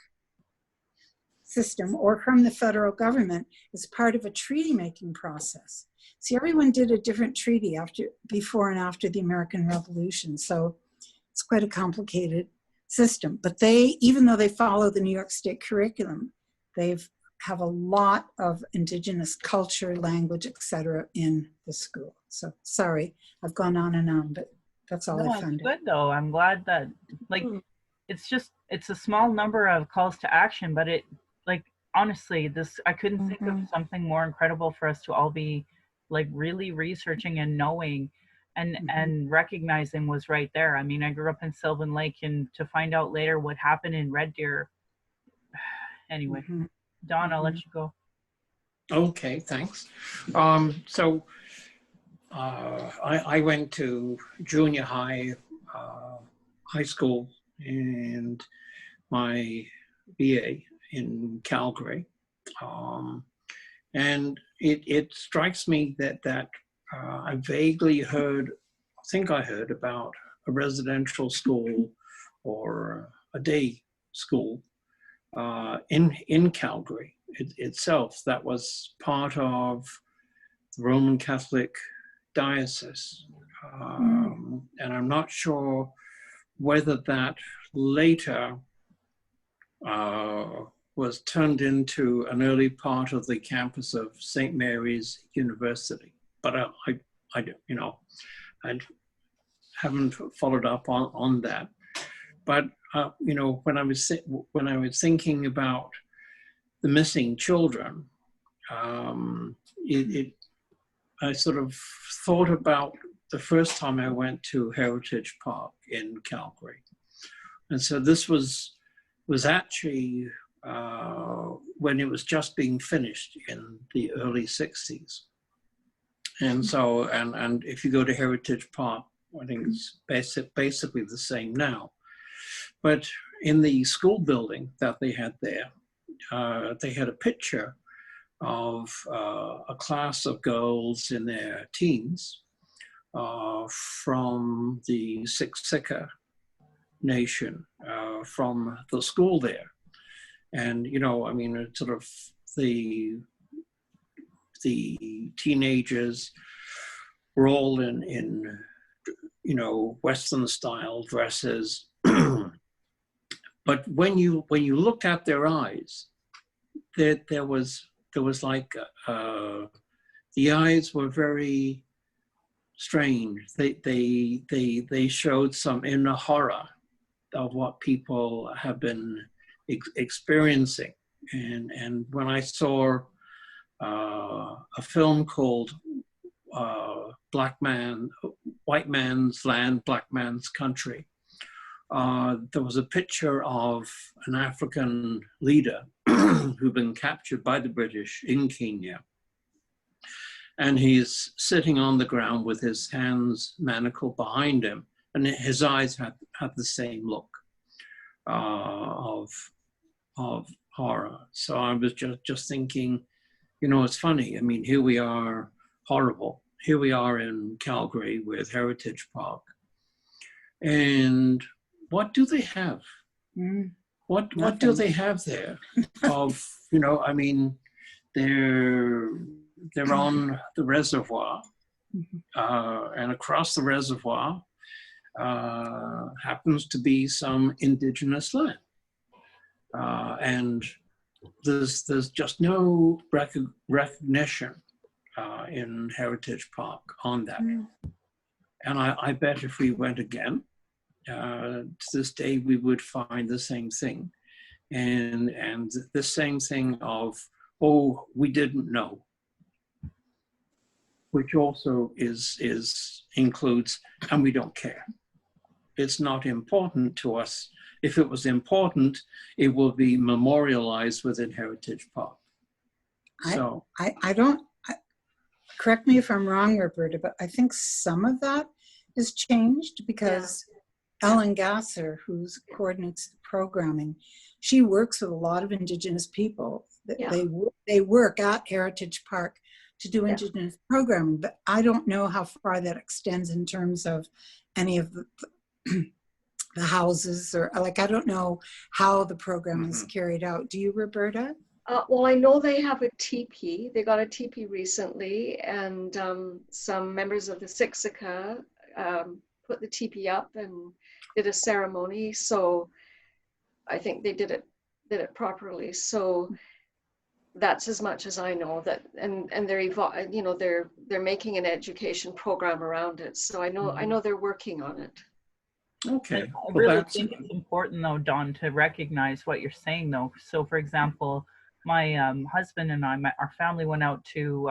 Speaker 5: system or from the federal government as part of a treaty-making process. See, everyone did a different treaty before and after the American Revolution. So it's quite a complicated system. But they, even though they follow the New York State curriculum, they have a lot of Indigenous culture, language, etc. in the school. So sorry, I've gone on and on, but that's all I found.
Speaker 1: It's good though. I'm glad that, it's a small number of calls to action, but honestly, I couldn't think of something more incredible for us to all be really researching and knowing and recognizing was right there. I mean, I grew up in Sylvan Lake, and to find out later what happened in Red Deer. Anyway, Don, I'll let you go.
Speaker 9: Okay, thanks. So I went to junior high, high school, and my BA in Calgary. And it strikes me that I vaguely think I heard about a residential school or a day school in Calgary itself that was part of the Roman Catholic diocese. And I'm not sure whether that later was turned into an early part of the campus of St. Mary's University. But I haven't followed up on that. But when I was thinking about the missing children, I sort of thought about the first time I went to Heritage Park in Calgary, and so this was actually when it was just being finished in the early 60s. And so, and if you go to Heritage Park, I think it's basically the same now. But in the school building that they had there, they had a picture of a class of girls in their teens from the Siksika Nation, from the school there. And, I mean, it's sort of the teenagers were all in Western style dresses. But when you looked at their eyes, there was like the eyes were very strange. They showed some inner horror of what people have been experiencing. And when I saw a film called White Man's Land, Black Man's Country, there was a picture of an African leader who'd been captured by the British in Kenya. And he's sitting on the ground with his hands manacled behind him, and his eyes had the same look of horror. So I was just thinking, it's funny. I mean, here we are, horrible. Here we are in Calgary with Heritage Park. And what do they have? What do they have there? I mean, they're on the reservoir, and across the reservoir happens to be some indigenous land, and there's just no recognition in Heritage Park on that. And I bet if we went again, to this day we would find the same thing, and the same thing of, oh, we didn't know. which also includes, and we don't care. It's not important to us. If it was important, it will be memorialized within Heritage Park. So
Speaker 5: I don't, correct me if I'm wrong, Roberta, but I think some of that is changed because Ellen Gasser, who coordinates the programming, she works with a lot of Indigenous people. They work at Heritage Park to do Indigenous programming, but I don't know how far that extends in terms of any of the houses, or like, I don't know how the program is carried out. Do you, Roberta?
Speaker 7: Well, I know they have a teepee. They got a teepee recently, and some members of the Siksika put the teepee up and did a ceremony. So I think they did it properly. So that's as much as I know. That and they're making an education program around it. So I know they're working on it.
Speaker 9: Okay.
Speaker 1: I really think it's important, though, Dawn, to recognize what you're saying, though. So, for example, my husband and I, our family went out to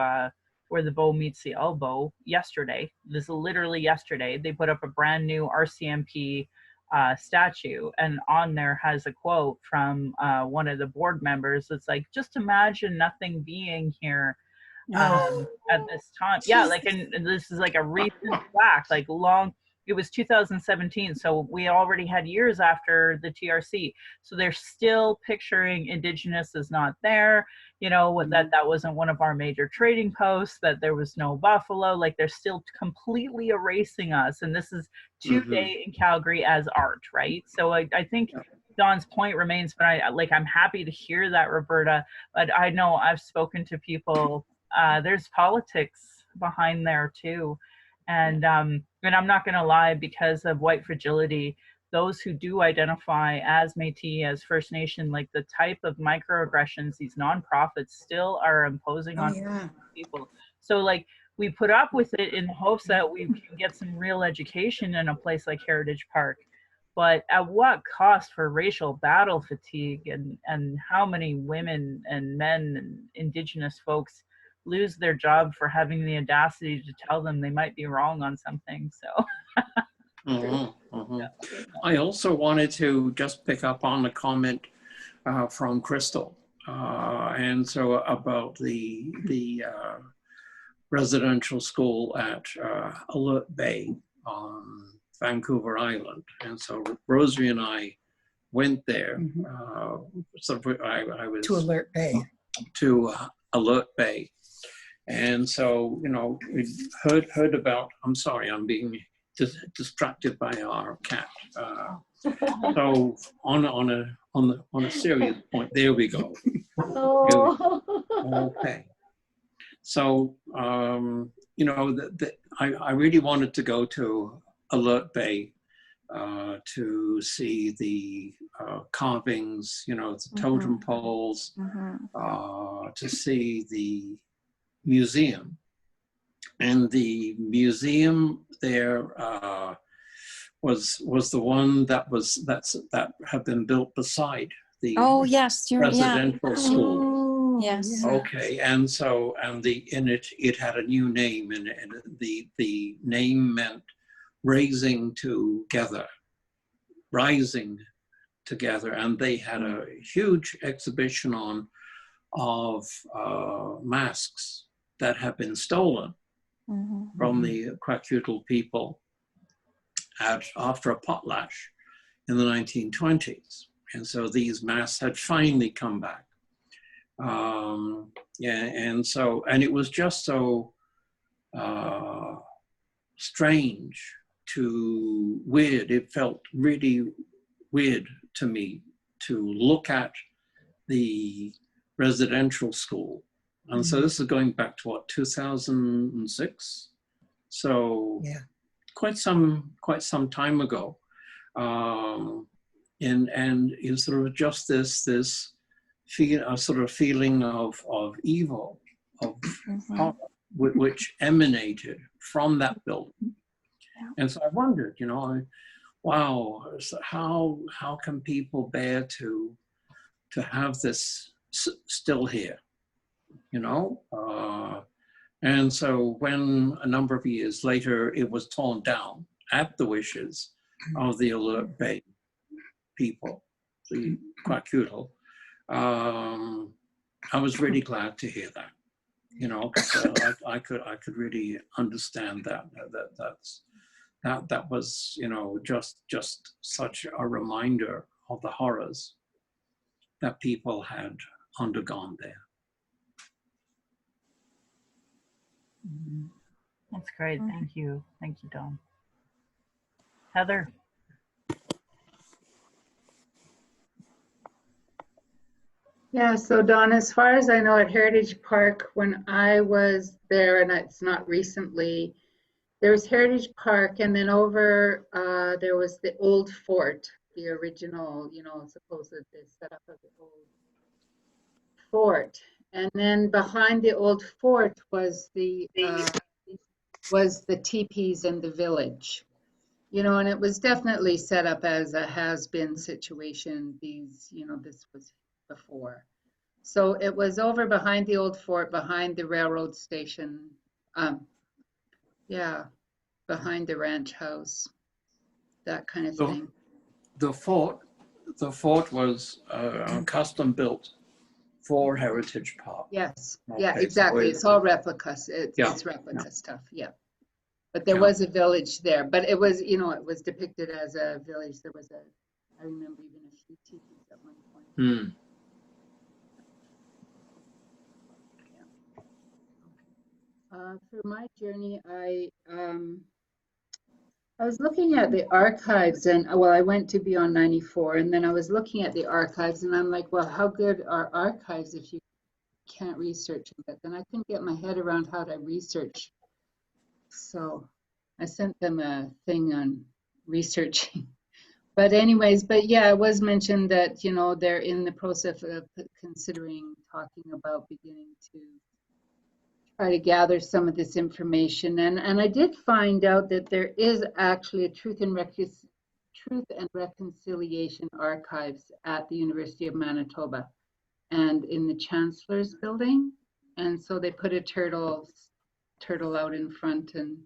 Speaker 1: where the bow meets the elbow yesterday. This is literally yesterday. They put up a brand new RCMP statue, and on there has a quote from one of the board members. It's like, just imagine nothing being here at this time. Yeah, like, and this is like a recent fact, like long. It was 2017, so we already had years after the TRC. So they're still picturing Indigenous as not there, you know, that wasn't one of our major trading posts, that there was no buffalo. Like, they're still completely erasing us. And this is today in Calgary as art, right? So I think Dawn's point remains, but I'm happy to hear that, Roberta. But I know I've spoken to people, there's politics behind there too. And I'm not going to lie, because of white fragility, those who do identify as Métis, as First Nation, like the type of microaggressions these nonprofits still are imposing on people. So like, we put up with it in the hopes that we can get some real education in a place like Heritage Park. But at what cost for racial battle fatigue, and how many women and men and Indigenous folks lose their job for having the audacity to tell them they might be wrong on something. So
Speaker 9: I also wanted to just pick up on a comment from Crystal, and so about the residential school at Alert Bay on Vancouver Island. And so Rosemary and I went there. So I was
Speaker 5: to Alert Bay.
Speaker 9: To Alert Bay. And so, you know, we heard about, I'm sorry, I'm being distracted by our cat. So on a serious point, there we go. Okay. So, you know, I really wanted to go to Alert Bay to see the carvings, you know, the totem poles, to see the museum. And the museum there was the one that had been built beside the residential school.
Speaker 2: Yes.
Speaker 9: Okay, and so in it had a new name, and the name meant rising together, and they had a huge exhibition on of masks that had been stolen from the Kwakiutl people after a potlatch in the 1920s. And so these masks had finally come back. And it was just so strange to weird. It felt really weird to me to look at the residential school. And so this is going back to what, 2006? So quite some time ago. And it's sort of just this sort of feeling of evil, of horror, which emanated from that building. And so I wondered, you know, wow, so how can people bear to have this still here? You know, And so when a number of years later it was torn down at the wishes of the Alert Bay people, the Kwakiutl, I was really glad to hear that, you know, because I could really understand that. That was, you know, just such a reminder of the horrors that people had undergone there.
Speaker 1: That's great. Thank you. Thank you, Don. Heather.
Speaker 10: Yeah, so Don, as far as I know, at Heritage Park, when I was there, and it's not recently, there was Heritage Park, and then over there was the old fort, the original, you know, supposed setup of the old fort. And then behind the old fort was the teepees and the village. You know, and it was definitely set up as a has-been situation. These, you know, this was before. So it was over behind the old fort, behind the railroad station. Yeah, behind the ranch house, that kind of thing.
Speaker 9: The fort was custom built for Heritage Park.
Speaker 10: Yes,
Speaker 9: Okay,
Speaker 10: yeah, exactly.
Speaker 9: so
Speaker 10: it's all replicas. It's replica stuff, yeah. But there was a village there, but it was, you know, it was depicted as a village. There was I remember even a few teepees at one point. For my journey, I was looking at the archives, and well, I went to Beyond 94, and then I was looking at the archives, and I'm like, well, how good are archives if you can't research them? But then I couldn't get my head around how to research. So I sent them a thing on researching. But anyways, but yeah, it was mentioned that, you know, they're in the process of considering talking about beginning to try to gather some of this information. And I did find out that there is actually a Truth and Reconciliation Archives at the University of Manitoba and in the Chancellor's Building. And so they put a turtle out in front and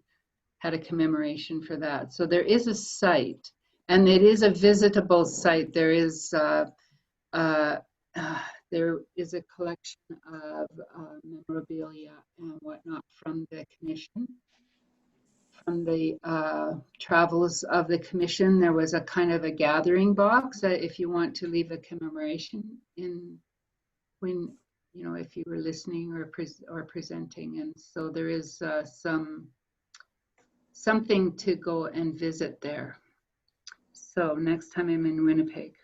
Speaker 10: had a commemoration for that. So there is a site, and it is a visitable site. There is a collection of memorabilia and whatnot from the commission, from the travels of the commission. There was a kind of a gathering box that if you want to leave a commemoration in when, you know, if you were listening or presenting. And so there is something to go and visit there. So next time I'm in Winnipeg.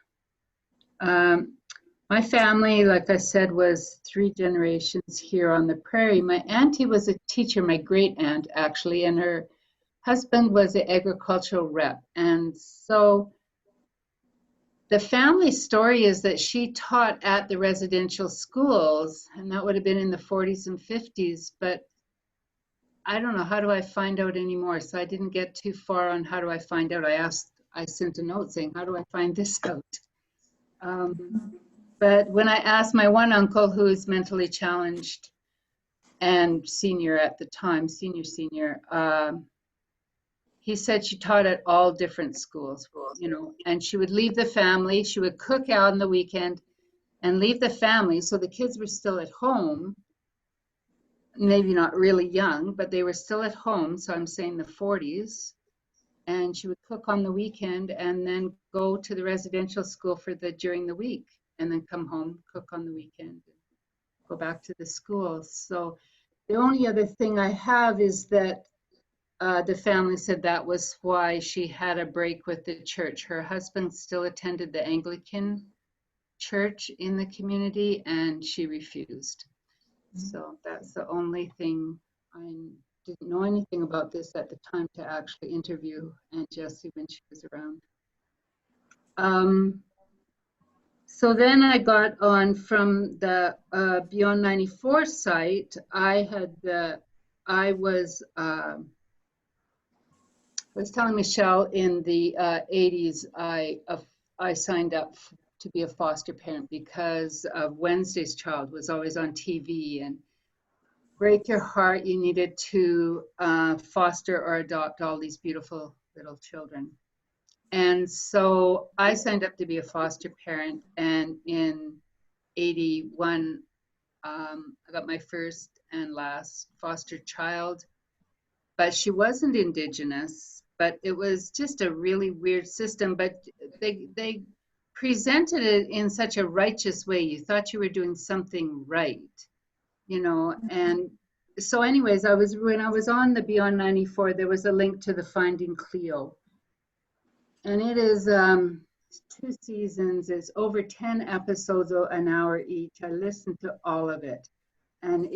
Speaker 10: My family, like I said, was 3 generations here on the prairie. My auntie was a teacher, my great aunt actually, and her husband was an agricultural rep. And so the family story is that she taught at the residential schools, and that would have been in the 40s and 50s, but I don't know, how do I find out anymore? So I didn't get too far on how do I find out. I sent a note saying, how do I find this out? But when I asked my one uncle, who is mentally challenged and senior at the time, senior, he said she taught at all different schools, you know, and she would leave the family. She would cook out on the weekend and leave the family. So the kids were still at home, maybe not really young, but they were still at home. So I'm saying the 40s. And she would cook on the weekend and then go to the residential school during the week, and then come home, cook on the weekend, and go back to the school. So the only other thing I have is that the family said that was why she had a break with the church. Her husband still attended the Anglican church in the community, and she refused. So that's the only thing. I didn't know anything about this at the time to actually interview Aunt Jessie when she was around. So then I got on from the Beyond 94 site. I was telling Michelle in the 80s, I signed up to be a foster parent because of Wednesday's Child was always on TV, and break your heart. You needed to foster or adopt all these beautiful little children. And so I signed up to be a foster parent, and in 81, I got my first and last foster child, but she wasn't Indigenous, but it was just a really weird system, but they presented it in such a righteous way. You thought you were doing something right, you know. And so anyways, when I was on the Beyond 94, there was a link to the Finding Cleo, and it is 2 seasons. It's over 10 episodes, an hour each. I listened to all of it, and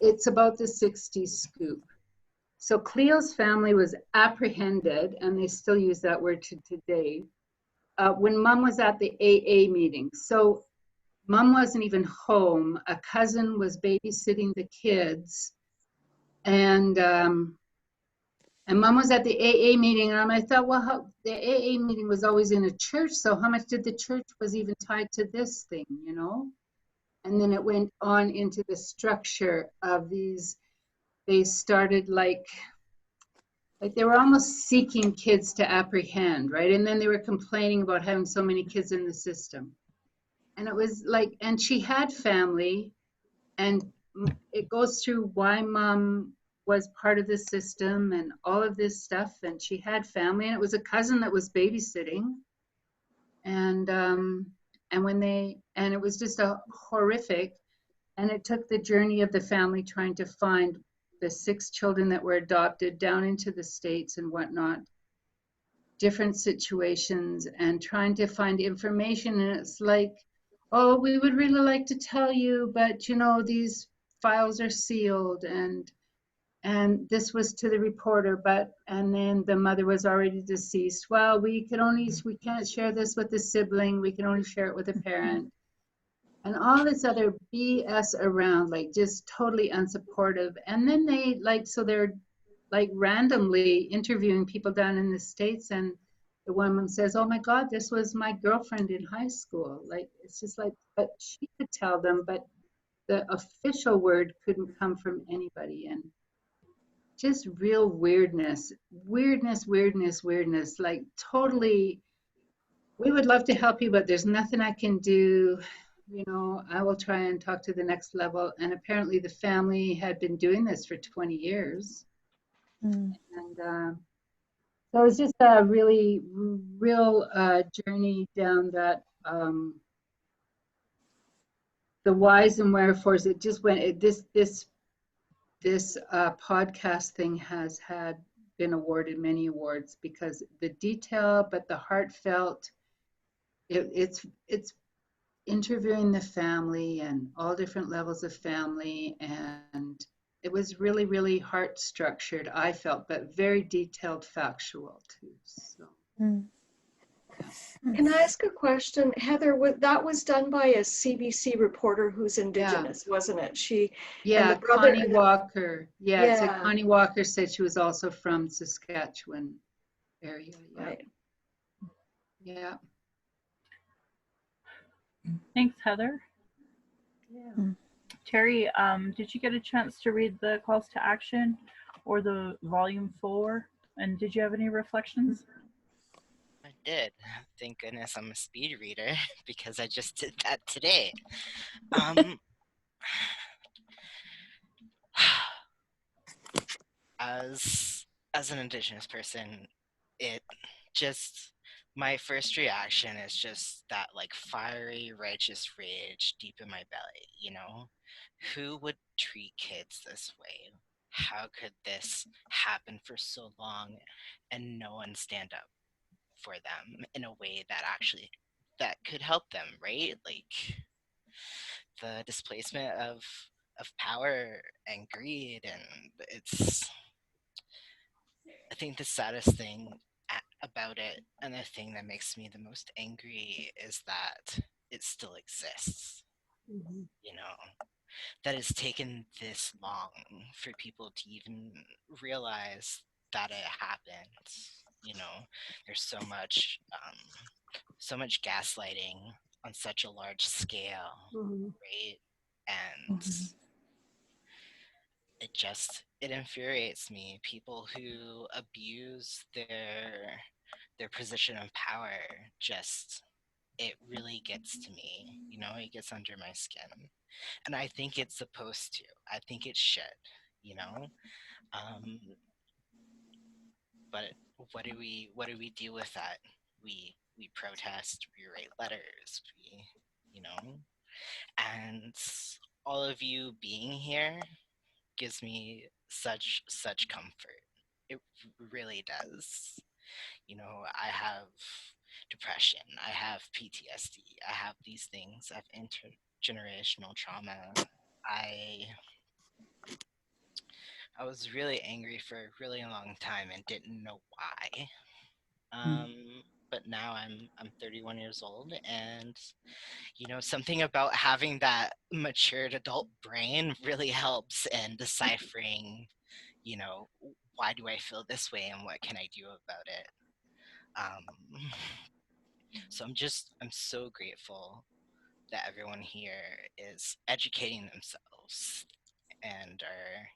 Speaker 10: it's about the 60s scoop. So Cleo's family was apprehended, and they still use that word to today, when mom was at the AA meeting. So mom wasn't even home. A cousin was babysitting the kids, and mom was at the AA meeting. And I thought, well, the AA meeting was always in a church, so how much did the church was even tied to this thing, you know? And then it went on into the structure of these. They started like they were almost seeking kids to apprehend, right? And then they were complaining about having so many kids in the system. And it was like, and she had family, and it goes through why mom was part of the system and all of this stuff. And she had family, and it was a cousin that was babysitting. And it was just a horrific, and it took the journey of the family trying to find the 6 children that were adopted down into the States and whatnot, different situations, and trying to find information. And it's like, oh, we would really like to tell you, but you know, these files are sealed, and this was to the reporter, and then the mother was already deceased. Well, we can't share this with the sibling, we can only share it with a parent. And all this other BS around, like just totally unsupportive. And then they're like randomly interviewing people down in the States, and the woman says, oh my God, this was my girlfriend in high school. Like, it's just like, but she could tell them, but the official word couldn't come from anybody. And just real weirdness, like totally, we would love to help you, but there's nothing I can do. You know, I will try and talk to the next level. And apparently the family had been doing this for 20 years. And so it was just a really real journey down that, the whys and wherefores. It just went, this podcast thing has been awarded many awards, because the detail, but the heartfelt, it's interviewing the family and all different levels of family, and it was really, really heart structured, I felt, but very detailed, factual too. So
Speaker 6: Can I ask a question, Heather? That was done by a CBC reporter who's Indigenous, wasn't it?
Speaker 10: Yeah,
Speaker 6: and the brother,
Speaker 10: Connie Walker. Yeah, so
Speaker 6: yeah.
Speaker 10: Connie Walker said she was also from Saskatchewan area. Yeah.
Speaker 6: Right.
Speaker 10: Yeah.
Speaker 1: Thanks, Heather.
Speaker 6: Yeah.
Speaker 1: Terry, did you get a chance to read the calls to action or the volume 4? And did you have any reflections?
Speaker 11: I did. Thank goodness I'm a speed reader because I just did that today. As an Indigenous person, it just, my first reaction is just that like fiery righteous rage deep in my belly, you know? Who would treat kids this way? How could this happen for so long and no one stand up for them in a way that could help them, right? Like the displacement of power and greed, and I think the saddest thing about it, and the thing that makes me the most angry, is that it still exists.
Speaker 6: Mm-hmm.
Speaker 11: You know, that it's taken this long for people to even realize that it happened. You know, there's so much gaslighting on such a large scale, right? And it infuriates me, people who abuse their position of power. Just, it really gets to me, it gets under my skin. And I think it's supposed to. I think it should, you know. But what do we do with that? We protest, we write letters, and all of you being here gives me such comfort. It really does. I have depression, I have PTSD, I have these things, I have intergenerational trauma. I was really angry for a really long time and didn't know why. But now I'm 31 years old, and something about having that matured adult brain really helps in deciphering, why do I feel this way and what can I do about it. So I'm so grateful that everyone here is educating themselves and are,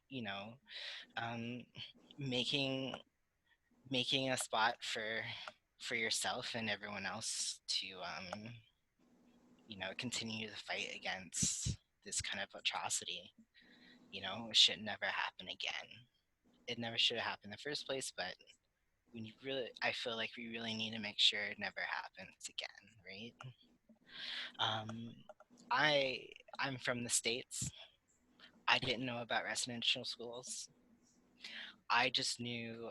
Speaker 11: making a spot for yourself and everyone else to continue the fight against this kind of atrocity. It should never happen again. It never should have happened in the first place, but I feel like we really need to make sure it never happens again, right? I'm from the States. I didn't know about residential schools. I just knew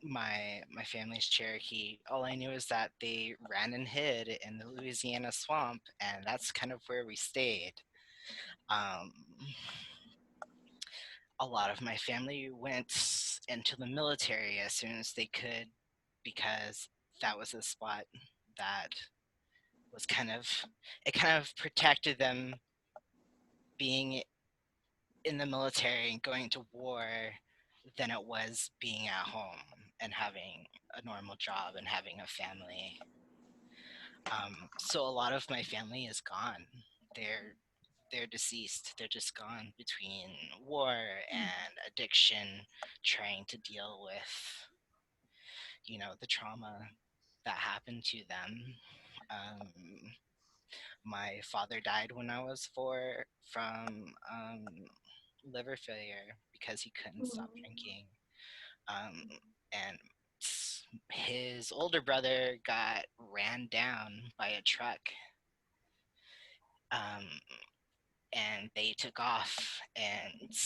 Speaker 11: my family's Cherokee. All I knew is that they ran and hid in the Louisiana swamp, and that's kind of where we stayed. A lot of my family went into the military as soon as they could, because that was a spot that was kind of protected them being in the military and going to war than it was being at home and having a normal job and having a family. So a lot of my family is gone. They're deceased. They're just gone between war and addiction, trying to deal with, the trauma that happened to them. My father died when I was 4 from liver failure because he couldn't stop drinking. And his older brother got ran down by a truck, and they took off, and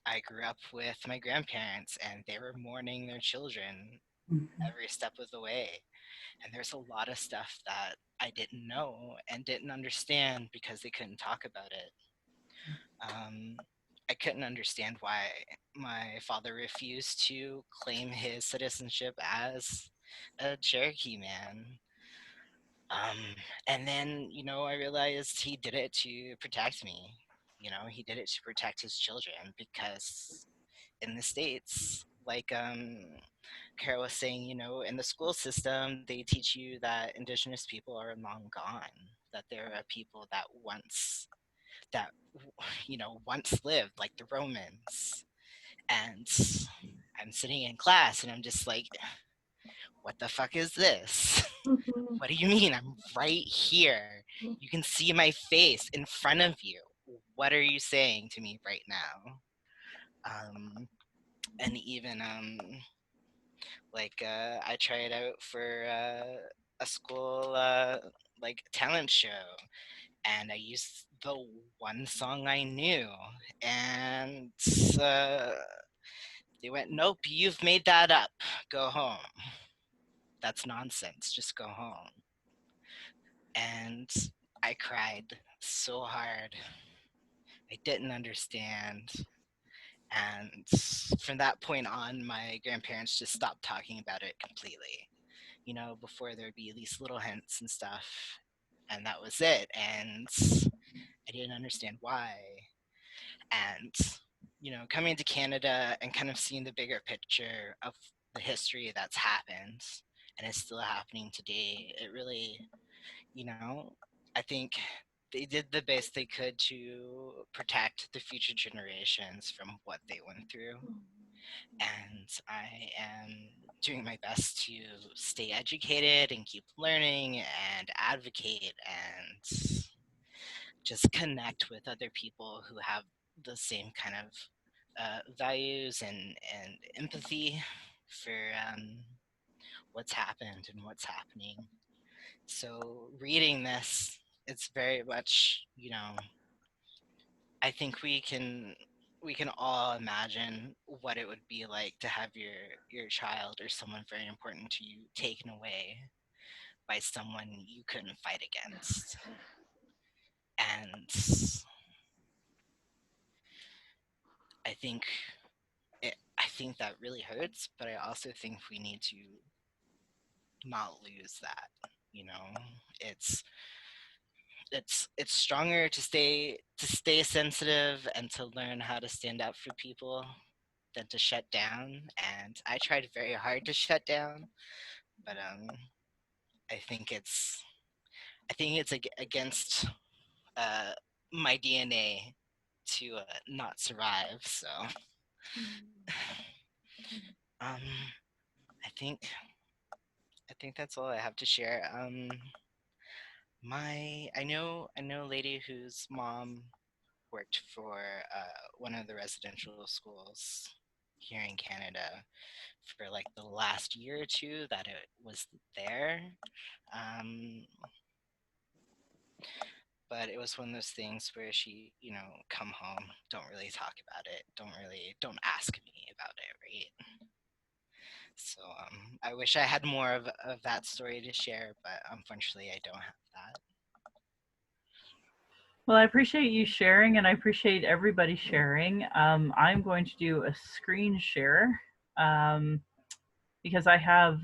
Speaker 11: I grew up with my grandparents, and they were mourning their children every step of the way. And there's a lot of stuff that I didn't know and didn't understand because they couldn't talk about it. I couldn't understand why my father refused to claim his citizenship as a Cherokee man. And then, I realized he did it to protect me. He did it to protect his children, because in the States, like Kara was saying, in the school system, they teach you that Indigenous people are long gone, that there are people that once lived, like the Romans. And I'm sitting in class and I'm just like, what the fuck is this? What do you mean? I'm right here. You can see my face in front of you. What are you saying to me right now? And even I tried out for a school talent show, and I used the one song I knew, and they went, "Nope, you've made that up. Go home. That's nonsense. Just go home." And I cried so hard. I didn't understand. And from that point on, my grandparents just stopped talking about it completely. Before there'd be these little hints and stuff. And that was it. And I didn't understand why. And, coming to Canada and kind of seeing the bigger picture of the history that's happened and is still happening today, it really, I think they did the best they could to protect the future generations from what they went through. And I am doing my best to stay educated and keep learning and advocate and just connect with other people who have the same kind of values and empathy for what's happened and what's happening. So reading this, it's very much, I think we can all imagine what it would be like to have your child or someone very important to you taken away by someone you couldn't fight against. And I think that really hurts, but I also think we need to not lose that. It's stronger to stay sensitive and to learn how to stand up for people than to shut down. And I tried very hard to shut down, but I think it's against my DNA to not survive. So I think that's all I have to share. I know a lady whose mom worked for one of the residential schools here in Canada for like the last year or two that it was there. But it was one of those things where she, come home, don't really talk about it, don't ask me about it, right? So I wish I had more of that story to share, but unfortunately I don't have that.
Speaker 1: Well, I appreciate you sharing, and I appreciate everybody sharing. I'm going to do a screen share because I have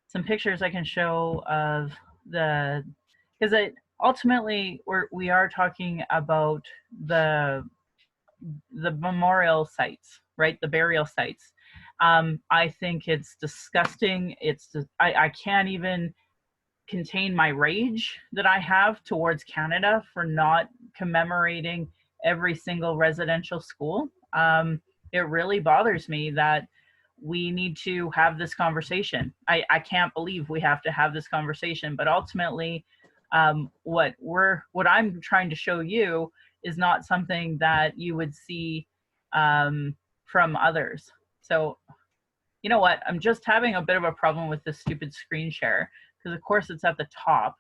Speaker 1: some pictures I can show of because ultimately we are talking about the memorial sites, right? The burial sites. I think it's disgusting. I can't even contain my rage that I have towards Canada for not commemorating every single residential school. It really bothers me that we need to have this conversation. I can't believe we have to have this conversation, but ultimately, what I'm trying to show you is not something that you would see from others. So, you know what? I'm just having a bit of a problem with this stupid screen share because, of course, it's at the top.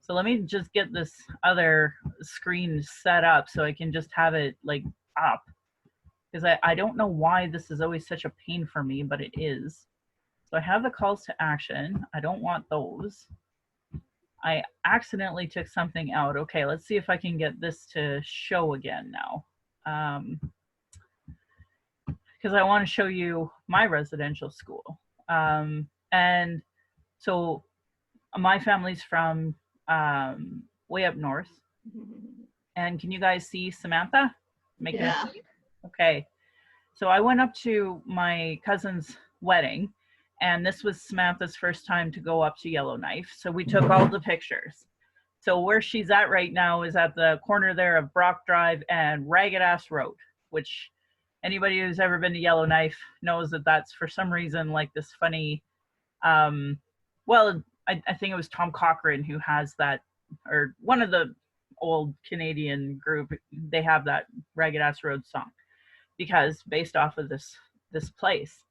Speaker 1: So let me just get this other screen set up so I can just have it like up, because I don't know why this is always such a pain for me, but it is. So I have the calls to action. I don't want those. I accidentally took something out. Okay, let's see if I can get this to show again now. Because I want to show you my residential school. And so my family's from way up north. And can you guys see Samantha?
Speaker 7: Yeah.
Speaker 1: Okay. So I went up to my cousin's wedding, and this was Samantha's first time to go up to Yellowknife. So we took all the pictures. So where she's at right now is at the corner there of Brock Drive and Ragged Ass Road, which anybody who's ever been to Yellowknife knows that that's for some reason like this funny, well, I think it was Tom Cochrane who has that, or one of the old Canadian group, they have that Ragged Ass Road song because based off of this place.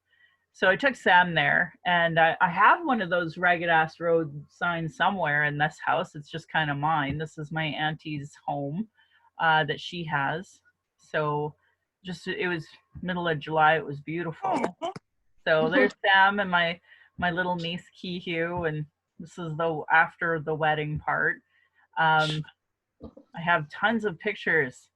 Speaker 1: So I took Sam there, and I have one of those Ragged Ass Road signs somewhere in this house. It's just kind of mine. This is my auntie's home that she has. So it was middle of July. It was beautiful. So there's Sam and my little niece Kihu, and this is after the wedding part. I have tons of pictures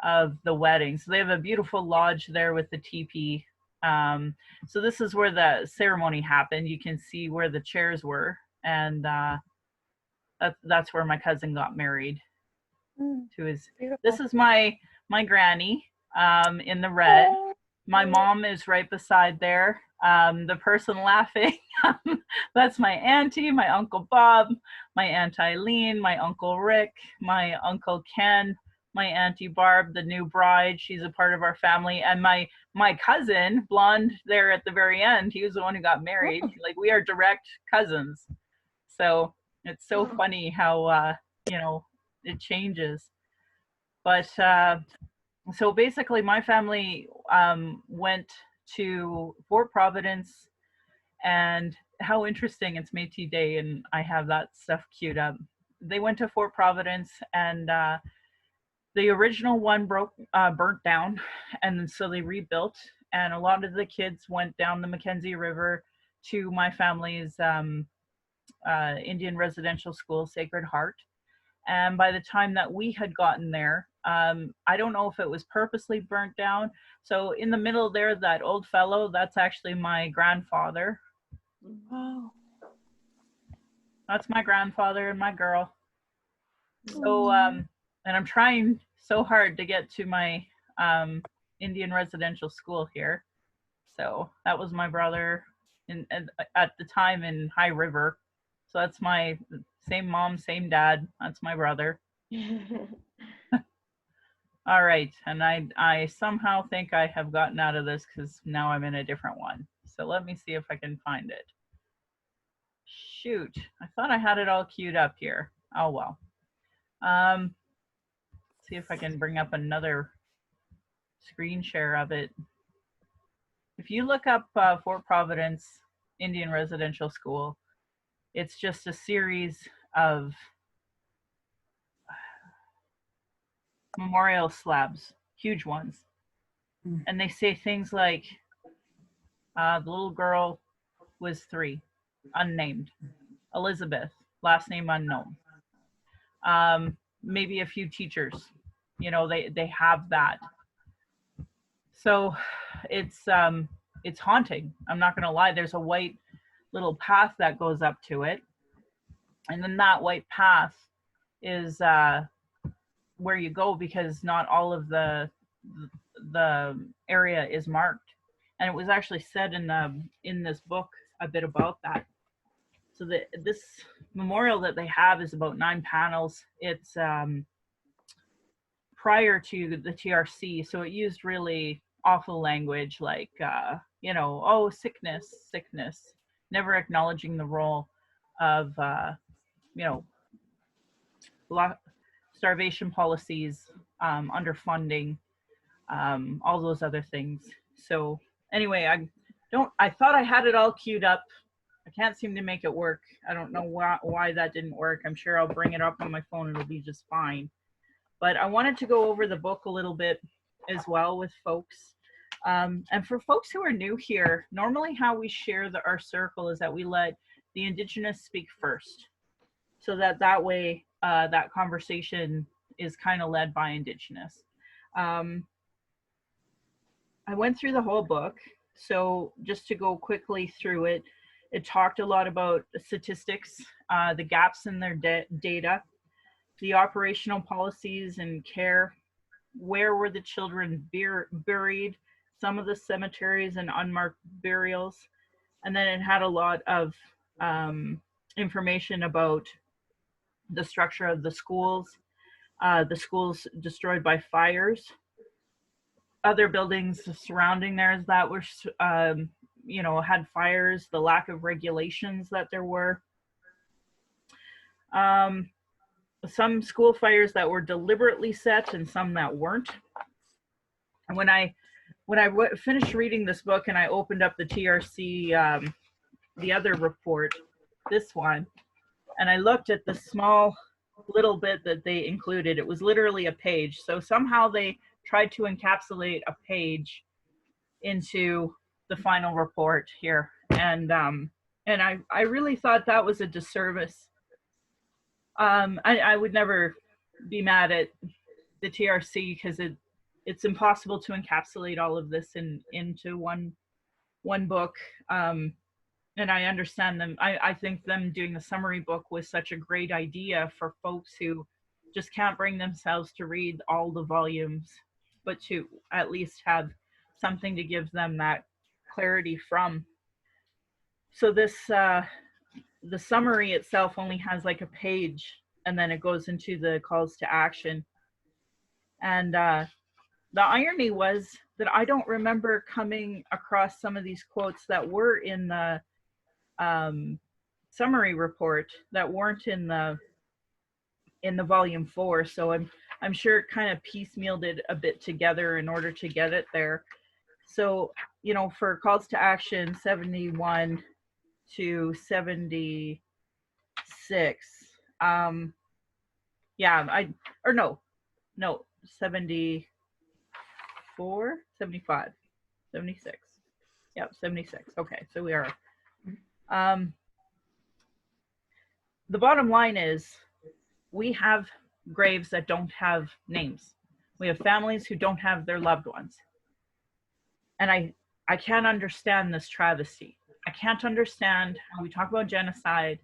Speaker 1: of the wedding. So they have a beautiful lodge there with the teepee. So this is where the ceremony happened. You can see where the chairs were, and that's where my cousin got married. This is my granny in the red. My mom is right beside there. The person laughing, that's my auntie, my Uncle Bob, my Aunt Eileen, my Uncle Rick, my Uncle Ken, my Auntie Barb, the new bride. She's a part of our family. And my cousin, blonde there at the very end, he was the one who got married. Like, we are direct cousins. So it's so funny how, you know, it changes. But so basically my family went to Fort Providence, and how interesting, it's Métis Day and I have that stuff queued up. They went to Fort Providence, and the original one burnt down, and so they rebuilt, and a lot of the kids went down the Mackenzie River to my family's Indian residential school, Sacred Heart. And by the time that we had gotten there, I don't know if it was purposely burnt down. So in the middle there, that old fellow, that's actually my grandfather.
Speaker 2: Wow.
Speaker 1: That's my grandfather and my girl. So, and I'm trying so hard to get to my Indian residential school here. So that was my brother at the time in High River. So that's my same mom, same dad. That's my brother. All right, and I somehow think I have gotten out of this because now I'm in a different one. So let me see if I can find it. Shoot, I thought I had it all queued up here. Oh well. See if I can bring up another screen share of it. If you look up Fort Providence Indian Residential School, it's just a series of memorial slabs, huge ones. And they say things like, the little girl was 3, unnamed. Elizabeth, last name unknown. Maybe a few teachers, you know, they have that. So it's haunting. I'm not gonna lie. There's a white little path that goes up to it. And then that white path is where you go, because not all of the area is marked. And it was actually said in this book a bit about that. So this memorial that they have is about 9 panels. It's prior to the TRC, so it used really awful language like, you know, oh, sickness, never acknowledging the role of, you know, starvation policies, underfunding, all those other things. So anyway, I thought I had it all queued up. I can't seem to make it work. I don't know why that didn't work. I'm sure I'll bring it up on my phone. It'll be just fine. But I wanted to go over the book a little bit as well with folks. And for folks who are new here, normally how we share our circle is that we let the Indigenous speak first. So that way, that conversation is kind of led by Indigenous. I went through the whole book. So just to go quickly through it, it talked a lot about statistics, the gaps in their data, the operational policies and care, where were the children buried, some of the cemeteries and unmarked burials. And then it had a lot of information about the structure of the schools destroyed by fires, other buildings surrounding theirs that were, you know, had fires, the lack of regulations that there were. Some school fires that were deliberately set and some that weren't. And when I finished reading this book and I opened up the TRC, the other report, this one, and I looked at the small little bit that they included, it was literally a page. So somehow they tried to encapsulate a page into the final report here. And I really thought that was a disservice. I would never be mad at the TRC because it's impossible to encapsulate all of this into one book. And I understand them. I think them doing the summary book was such a great idea for folks who just can't bring themselves to read all the volumes, but to at least have something to give them that clarity from So this, the summary itself only has like a page, and then it goes into the calls to action. And the irony was that I don't remember coming across some of these quotes that were in the summary report that weren't in the volume 4. So I'm sure it kind of piecemealed it a bit together in order to get it there. So, you know, for calls to action 71 to 76, yeah, no, 74, 75, 76. Yep, 76. Okay, so we are. The bottom line is we have graves that don't have names. We have families who don't have their loved ones. And I can't understand this travesty. I can't understand how we talk about genocide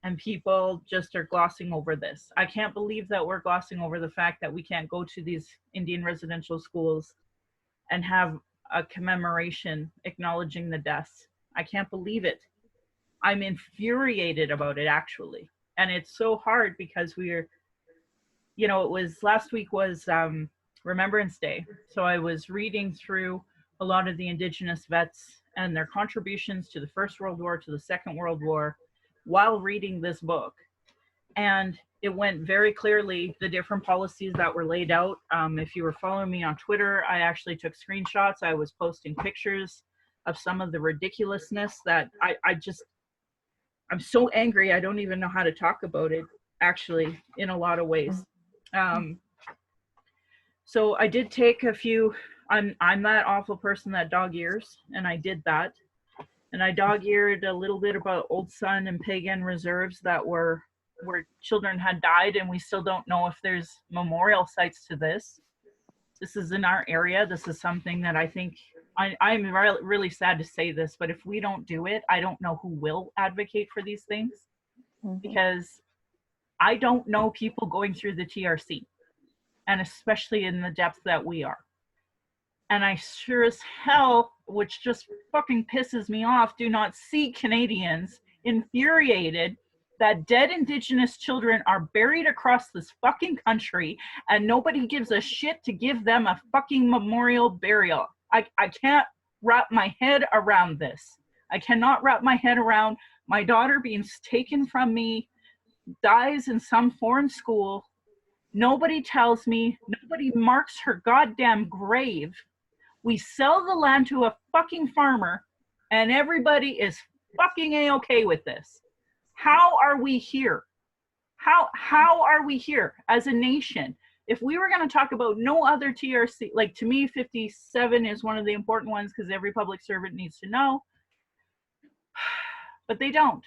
Speaker 1: and people just are glossing over this. I can't believe that we're glossing over the fact that we can't go to these Indian residential schools and have a commemoration acknowledging the deaths. I can't believe it. I'm infuriated about it, actually. And it's so hard because we're, you know, it was last week was Remembrance Day. So I was reading through a lot of the Indigenous vets and their contributions to the First World War, to the Second World War, while reading this book. And it went very clearly the different policies that were laid out. If you were following me on Twitter, I actually took screenshots. I was posting pictures of some of the ridiculousness that I'm so angry, I don't even know how to talk about it, actually, in a lot of ways. So I did take a few, I'm that awful person that dog ears, and I did that. And I dog-eared a little bit about Old Sun and Pagan reserves that were where children had died, and we still don't know if there's memorial sites to this. This is in our area. This is something that I think, I'm really sad to say this, but if we don't do it, I don't know who will advocate for these things, because I don't know people going through the TRC, and especially in the depth that we are. And I sure as hell, which just fucking pisses me off, do not see Canadians infuriated that dead Indigenous children are buried across this fucking country and nobody gives a shit to give them a fucking memorial burial. I can't wrap my head around this. I cannot wrap my head around my daughter being taken from me, dies in some foreign school. Nobody tells me, nobody marks her goddamn grave. We sell the land to a fucking farmer and everybody is fucking A-okay with this. How are we here? How are we here as a nation? If we were going to talk about no other TRC, like to me, 57 is one of the important ones because every public servant needs to know, but they don't.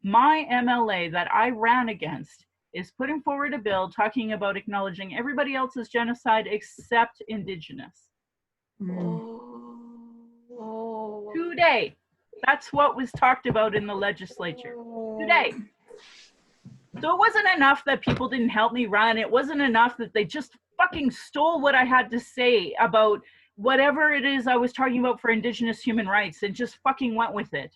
Speaker 1: My MLA that I ran against is putting forward a bill talking about acknowledging everybody else's genocide except Indigenous. Today. That's what was talked about in the legislature today. So it wasn't enough that people didn't help me run. It wasn't enough that they just fucking stole what I had to say about whatever it is I was talking about for Indigenous human rights and just fucking went with it.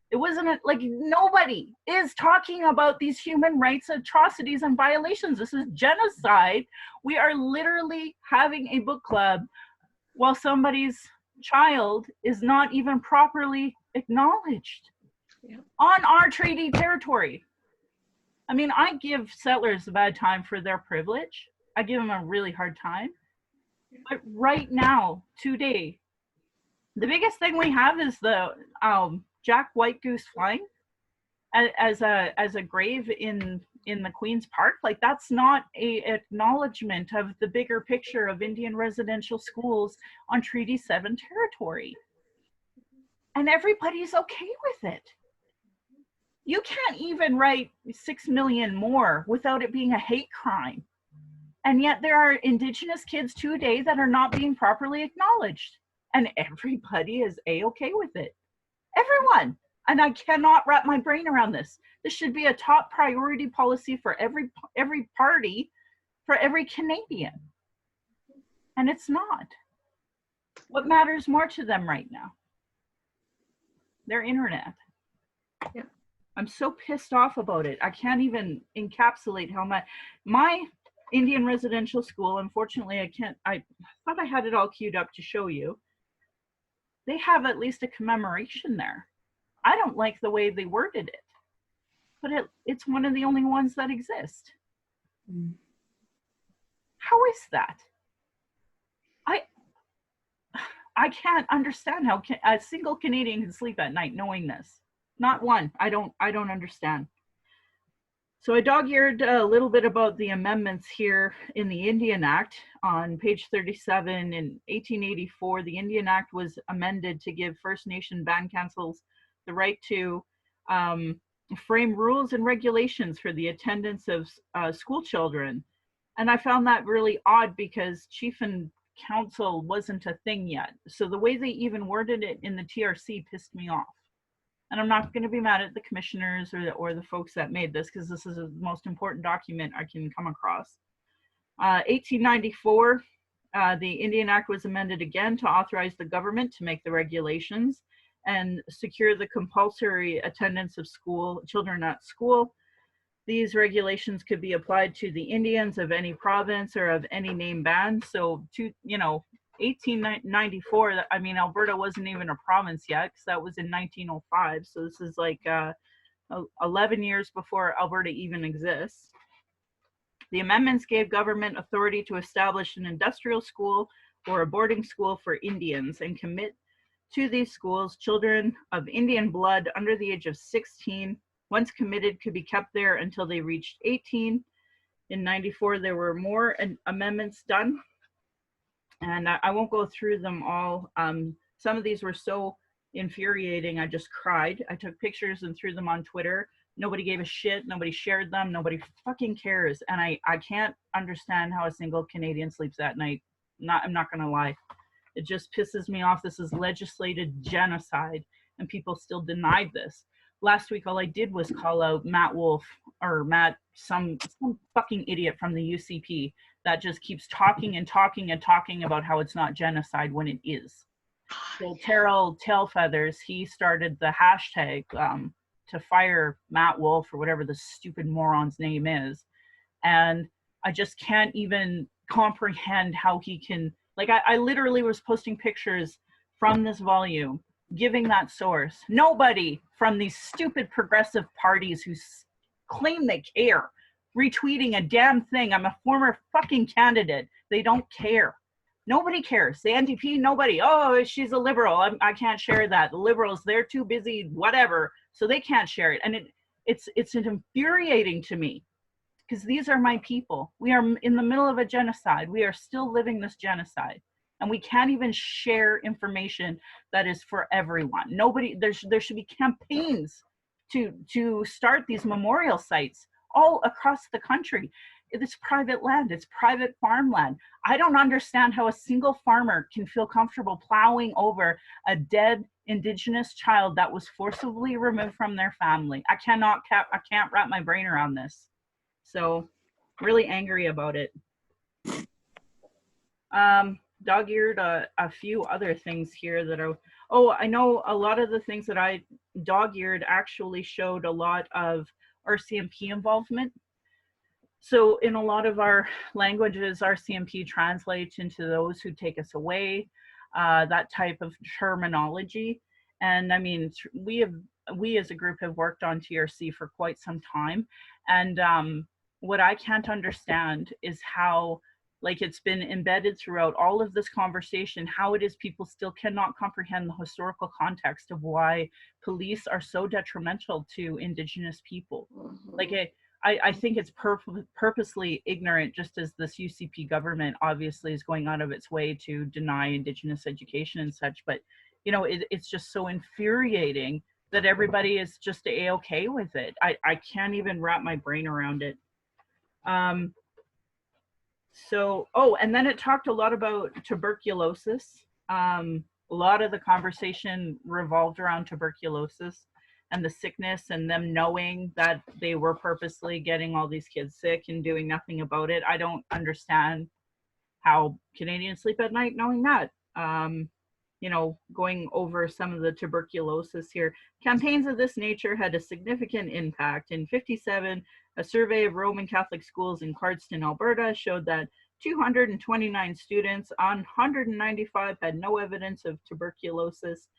Speaker 1: It wasn't like nobody is talking about these human rights atrocities and violations. This is genocide. We are literally having a book club while somebody's child is not even properly acknowledged on our treaty territory. I mean, I give settlers a bad time for their privilege. I give them a really hard time. But right now, today, the biggest thing we have is the Jack White Goose flying as a grave in the Queen's Park. Like, that's not a acknowledgement of the bigger picture of Indian residential schools on Treaty 7 territory. And everybody's okay with it. You can't even write 6 million more without it being a hate crime. And yet there are Indigenous kids today that are not being properly acknowledged. And everybody is A-okay with it. Everyone. And I cannot wrap my brain around this. This should be a top priority policy for every party, for every Canadian. And it's not. What matters more to them right now? Their internet.
Speaker 6: Yeah.
Speaker 1: I'm so pissed off about it. I can't even encapsulate how my Indian residential school, unfortunately, I thought I had it all queued up to show you. They have at least a commemoration there. I don't like the way they worded it, but it's one of the only ones that exist.
Speaker 5: Mm.
Speaker 1: How is that? I can't understand how a single Canadian can sleep at night knowing this. Not one. I don't understand. So I dog-eared a little bit about the amendments here in the Indian Act on page 37. In 1884, the Indian Act was amended to give First Nation band councils the right to frame rules and regulations for the attendance of school children. And I found that really odd because chief and council wasn't a thing yet. So the way they even worded it in the TRC pissed me off. And I'm not going to be mad at the commissioners or the folks that made this, because this is the most important document I can come across. 1894, the Indian Act was amended again to authorize the government to make the regulations and secure the compulsory attendance of children at school. These regulations could be applied to the Indians of any province or of any name band. So, 1894, I mean, Alberta wasn't even a province yet, because that was in 1905. So this is like 11 years before Alberta even exists. The amendments gave government authority to establish an industrial school or a boarding school for Indians and commit to these schools children of Indian blood under the age of 16. Once committed, could be kept there until they reached 18. In 94, there were more amendments done. And I won't go through them all. Some of these were so infuriating, I just cried. I took pictures and threw them on Twitter. Nobody gave a shit. Nobody shared them. Nobody fucking cares. And I can't understand how a single Canadian sleeps at night. I'm not going to lie. It just pisses me off. This is legislated genocide, and people still denied this. Last week, all I did was call out Matt Wolf, or Matt, some fucking idiot from the UCP that just keeps talking and talking and talking about how it's not genocide when it is. So Terrell Tailfeathers, he started the hashtag to fire Matt Wolf, or whatever the stupid moron's name is. And I just can't even comprehend how he can, like, I literally was posting pictures from this volume, giving that source. Nobody from these stupid progressive parties who claim they care, retweeting a damn thing. I'm a former fucking candidate. They don't care. Nobody cares. The NDP, nobody. Oh, she's a liberal. I can't share that. The liberals, they're too busy, whatever, so they can't share it. And it's infuriating to me, because these are my people. We are in the middle of a genocide. We are still living this genocide. And we can't even share information that is for everyone. Nobody, there should be campaigns to start these memorial sites all across the country. It's private land, it's private farmland. I don't understand how a single farmer can feel comfortable plowing over a dead Indigenous child that was forcibly removed from their family. I can't wrap my brain around this. So, really angry about it. Dog-eared a few other things here that are, I know a lot of the things that I dog-eared actually showed a lot of RCMP involvement. So in a lot of our languages, RCMP translates into those who take us away, that type of terminology. And I mean, we as a group have worked on TRC for quite some time. And what I can't understand is how, like, it's been embedded throughout all of this conversation, how it is people still cannot comprehend the historical context of why police are so detrimental to Indigenous people. Like, I think it's purposely ignorant, just as this UCP government obviously is going out of its way to deny Indigenous education and such. But, you know, it's just so infuriating that everybody is just A-okay with it. I can't even wrap my brain around it. So, and then it talked a lot about tuberculosis. A lot of the conversation revolved around tuberculosis and the sickness, and them knowing that they were purposely getting all these kids sick and doing nothing about it. I don't understand how Canadians sleep at night knowing that. you know, going over some of the tuberculosis here. Campaigns of this nature had a significant impact. In 57, a survey of Roman Catholic schools in Cardston, Alberta showed that 229 students on 195 had no evidence of tuberculosis.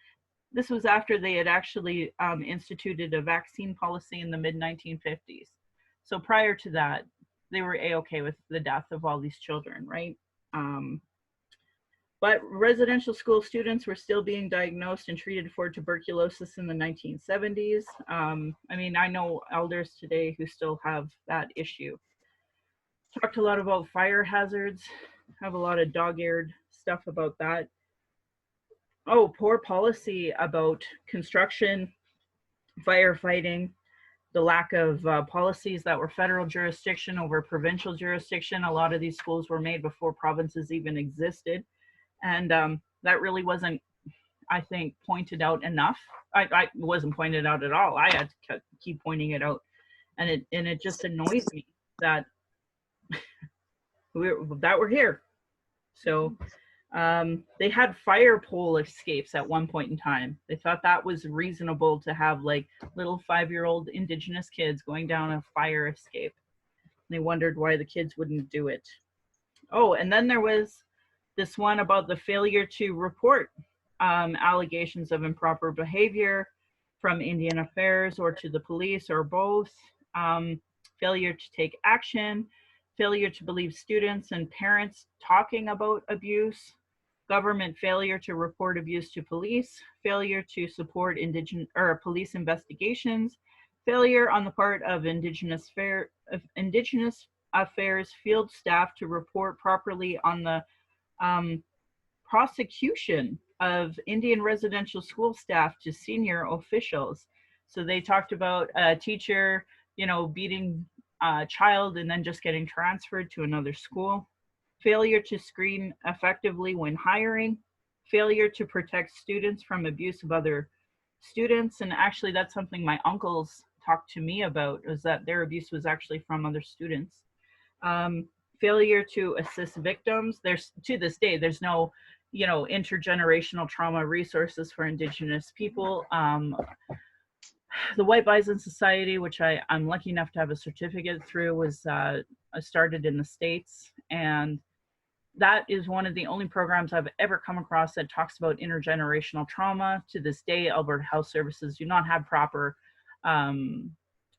Speaker 1: This was after they had actually instituted a vaccine policy in the mid-1950s. So prior to that, they were A-okay with the death of all these children, right? But residential school students were still being diagnosed and treated for tuberculosis in the 1970s. I mean, I know elders today who still have that issue. Talked a lot about fire hazards, have a lot of dog-eared stuff about that. Oh, poor policy about construction, firefighting, the lack of policies that were federal jurisdiction over provincial jurisdiction. A lot of these schools were made before provinces even existed. And that really wasn't, I think, pointed out enough. I wasn't pointed out at all. I had to keep pointing it out. And it just annoys me that we're here. So they had fire pole escapes at one point in time. They thought that was reasonable to have like little 5-year-old Indigenous kids going down a fire escape. And they wondered why the kids wouldn't do it. Oh, and then there was this one about the failure to report allegations of improper behavior from Indian Affairs or to the police or both, failure to take action, failure to believe students and parents talking about abuse, government failure to report abuse to police, failure to support police investigations, failure on the part of Indigenous Affairs field staff to report properly on the prosecution of Indian residential school staff to senior officials. So they talked about a teacher, you know, beating a child and then just getting transferred to another school. Failure to screen effectively when hiring. Failure to protect students from abuse of other students. And actually that's something my uncles talked to me about, was that their abuse was actually from other students. Failure to assist victims. There's, to this day, there's no, you know, intergenerational trauma resources for Indigenous people. The White Bison Society, which I'm lucky enough to have a certificate through, was started in the States. And that is one of the only programs I've ever come across that talks about intergenerational trauma. To this day, Alberta Health Services do not have proper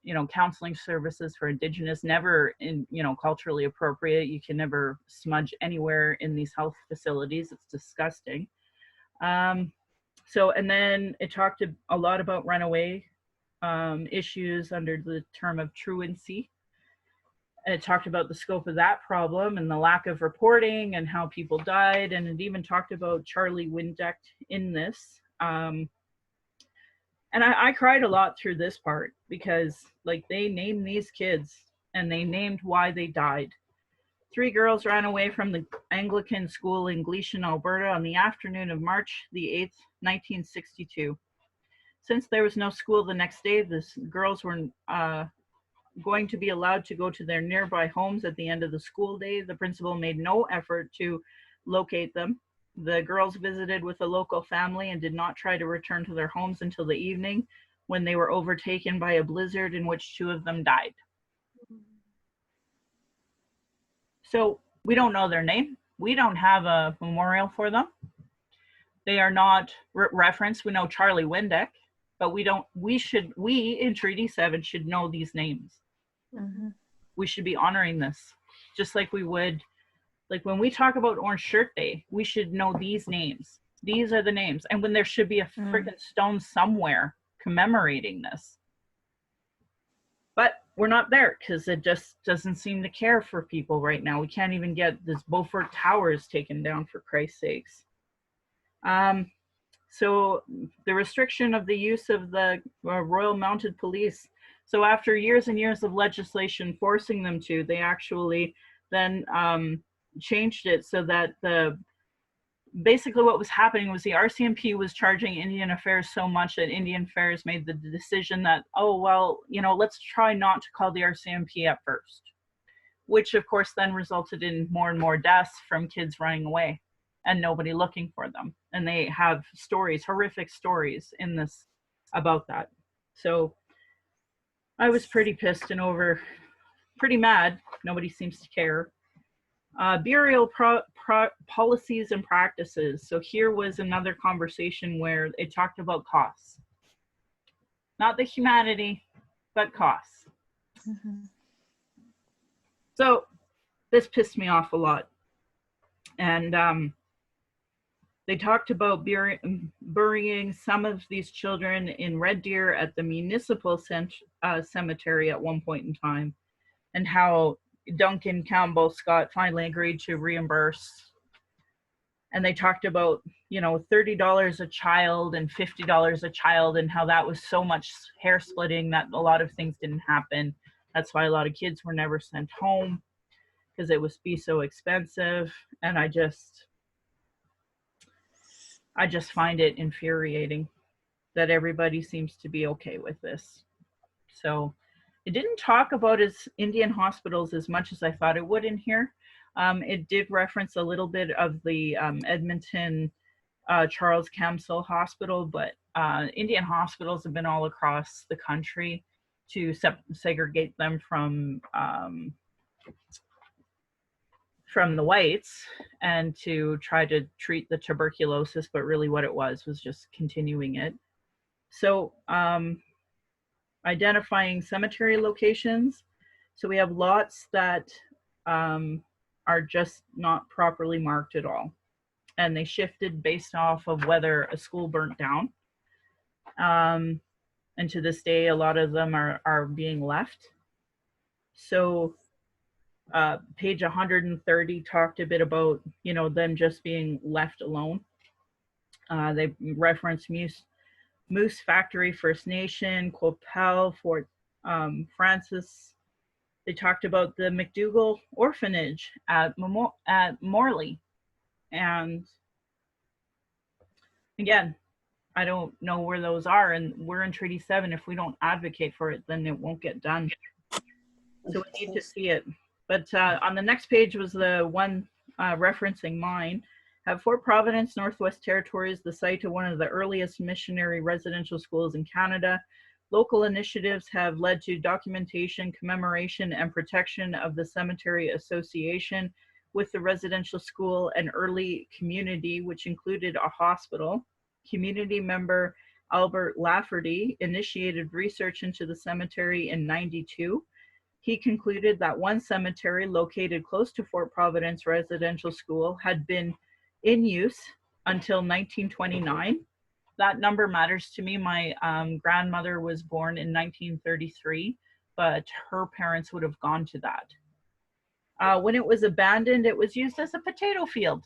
Speaker 1: you know, counseling services for Indigenous, never in, you know, culturally appropriate. You can never smudge anywhere in these health facilities. It's disgusting. So, and then it talked a lot about runaway issues under the term of truancy. And it talked about the scope of that problem and the lack of reporting and how people died. And it even talked about Charlie Windeck in this. And I cried a lot through this part because, like, they named these kids and they named why they died. 3 girls ran away from the Anglican school in Gleason, Alberta on the afternoon of March the 8th, 1962. Since there was no school the next day, the girls were going to be allowed to go to their nearby homes at the end of the school day. The principal made no effort to locate them. The girls visited with a local family and did not try to return to their homes until the evening, when they were overtaken by a blizzard in which 2 of them died. So we don't know their name. We don't have a memorial for them. They are not referenced. We know Charlie Windeck, but we in Treaty 7 should know these names.
Speaker 2: Mm-hmm.
Speaker 1: We should be honoring this, just like we would. Like when we talk about Orange Shirt Day, we should know these names. These are the names. And when there should be a freaking stone somewhere commemorating this. But we're not there because it just doesn't seem to care for people right now. We can't even get this Beaufort Towers taken down, for Christ's sakes. So the restriction of the use of the Royal Mounted Police. So after years and years of legislation forcing them to, they actually then changed it so that basically what was happening was the RCMP was charging Indian Affairs so much that Indian Affairs made the decision that, oh, well, you know, let's try not to call the RCMP at first, which of course then resulted in more and more deaths from kids running away. and nobody looking for them. And they have stories, horrific stories in this about that. So I was pretty pissed and pretty mad. Nobody seems to care. Burial policies and practices. So here was another conversation where it talked about costs. Not the humanity, but costs.
Speaker 2: Mm-hmm.
Speaker 1: So this pissed me off a lot. And they talked about burying some of these children in Red Deer at the municipal cemetery at one point in time, and how Duncan Campbell Scott finally agreed to reimburse. And they talked about, you know, $30 a child and $50 a child, and how that was so much hair splitting that a lot of things didn't happen. That's why a lot of kids were never sent home, because it would be so expensive. And I just find it infuriating that everybody seems to be okay with this. So it didn't talk about Indian hospitals as much as I thought it would in here. It did reference a little bit of the Edmonton Charles Camsell Hospital, but Indian hospitals have been all across the country to segregate them from the whites and to try to treat the tuberculosis, but really what it was just continuing it. So identifying cemetery locations. So we have lots that are just not properly marked at all. And they shifted based off of whether a school burnt down. And to this day, a lot of them are being left. So page 130 talked a bit about, you know, them just being left alone. They referenced Moose Factory First Nation, Quappel, Fort Francis. They talked about the McDougall Orphanage at Morley. And again, I don't know where those are, and we're in Treaty 7. If we don't advocate for it, then it won't get done. So we need to see it. But on the next page was the one referencing mine. At Fort Providence, Northwest Territories, the site of one of the earliest missionary residential schools in Canada. Local initiatives have led to documentation, commemoration, and protection of the Cemetery Association with the residential school and early community, which included a hospital. Community member Albert Lafferty initiated research into the cemetery in '92. He concluded that one cemetery located close to Fort Providence Residential School had been in use until 1929. That number matters to me. My grandmother was born in 1933, but her parents would have gone to that. When it was abandoned, it was used as a potato field.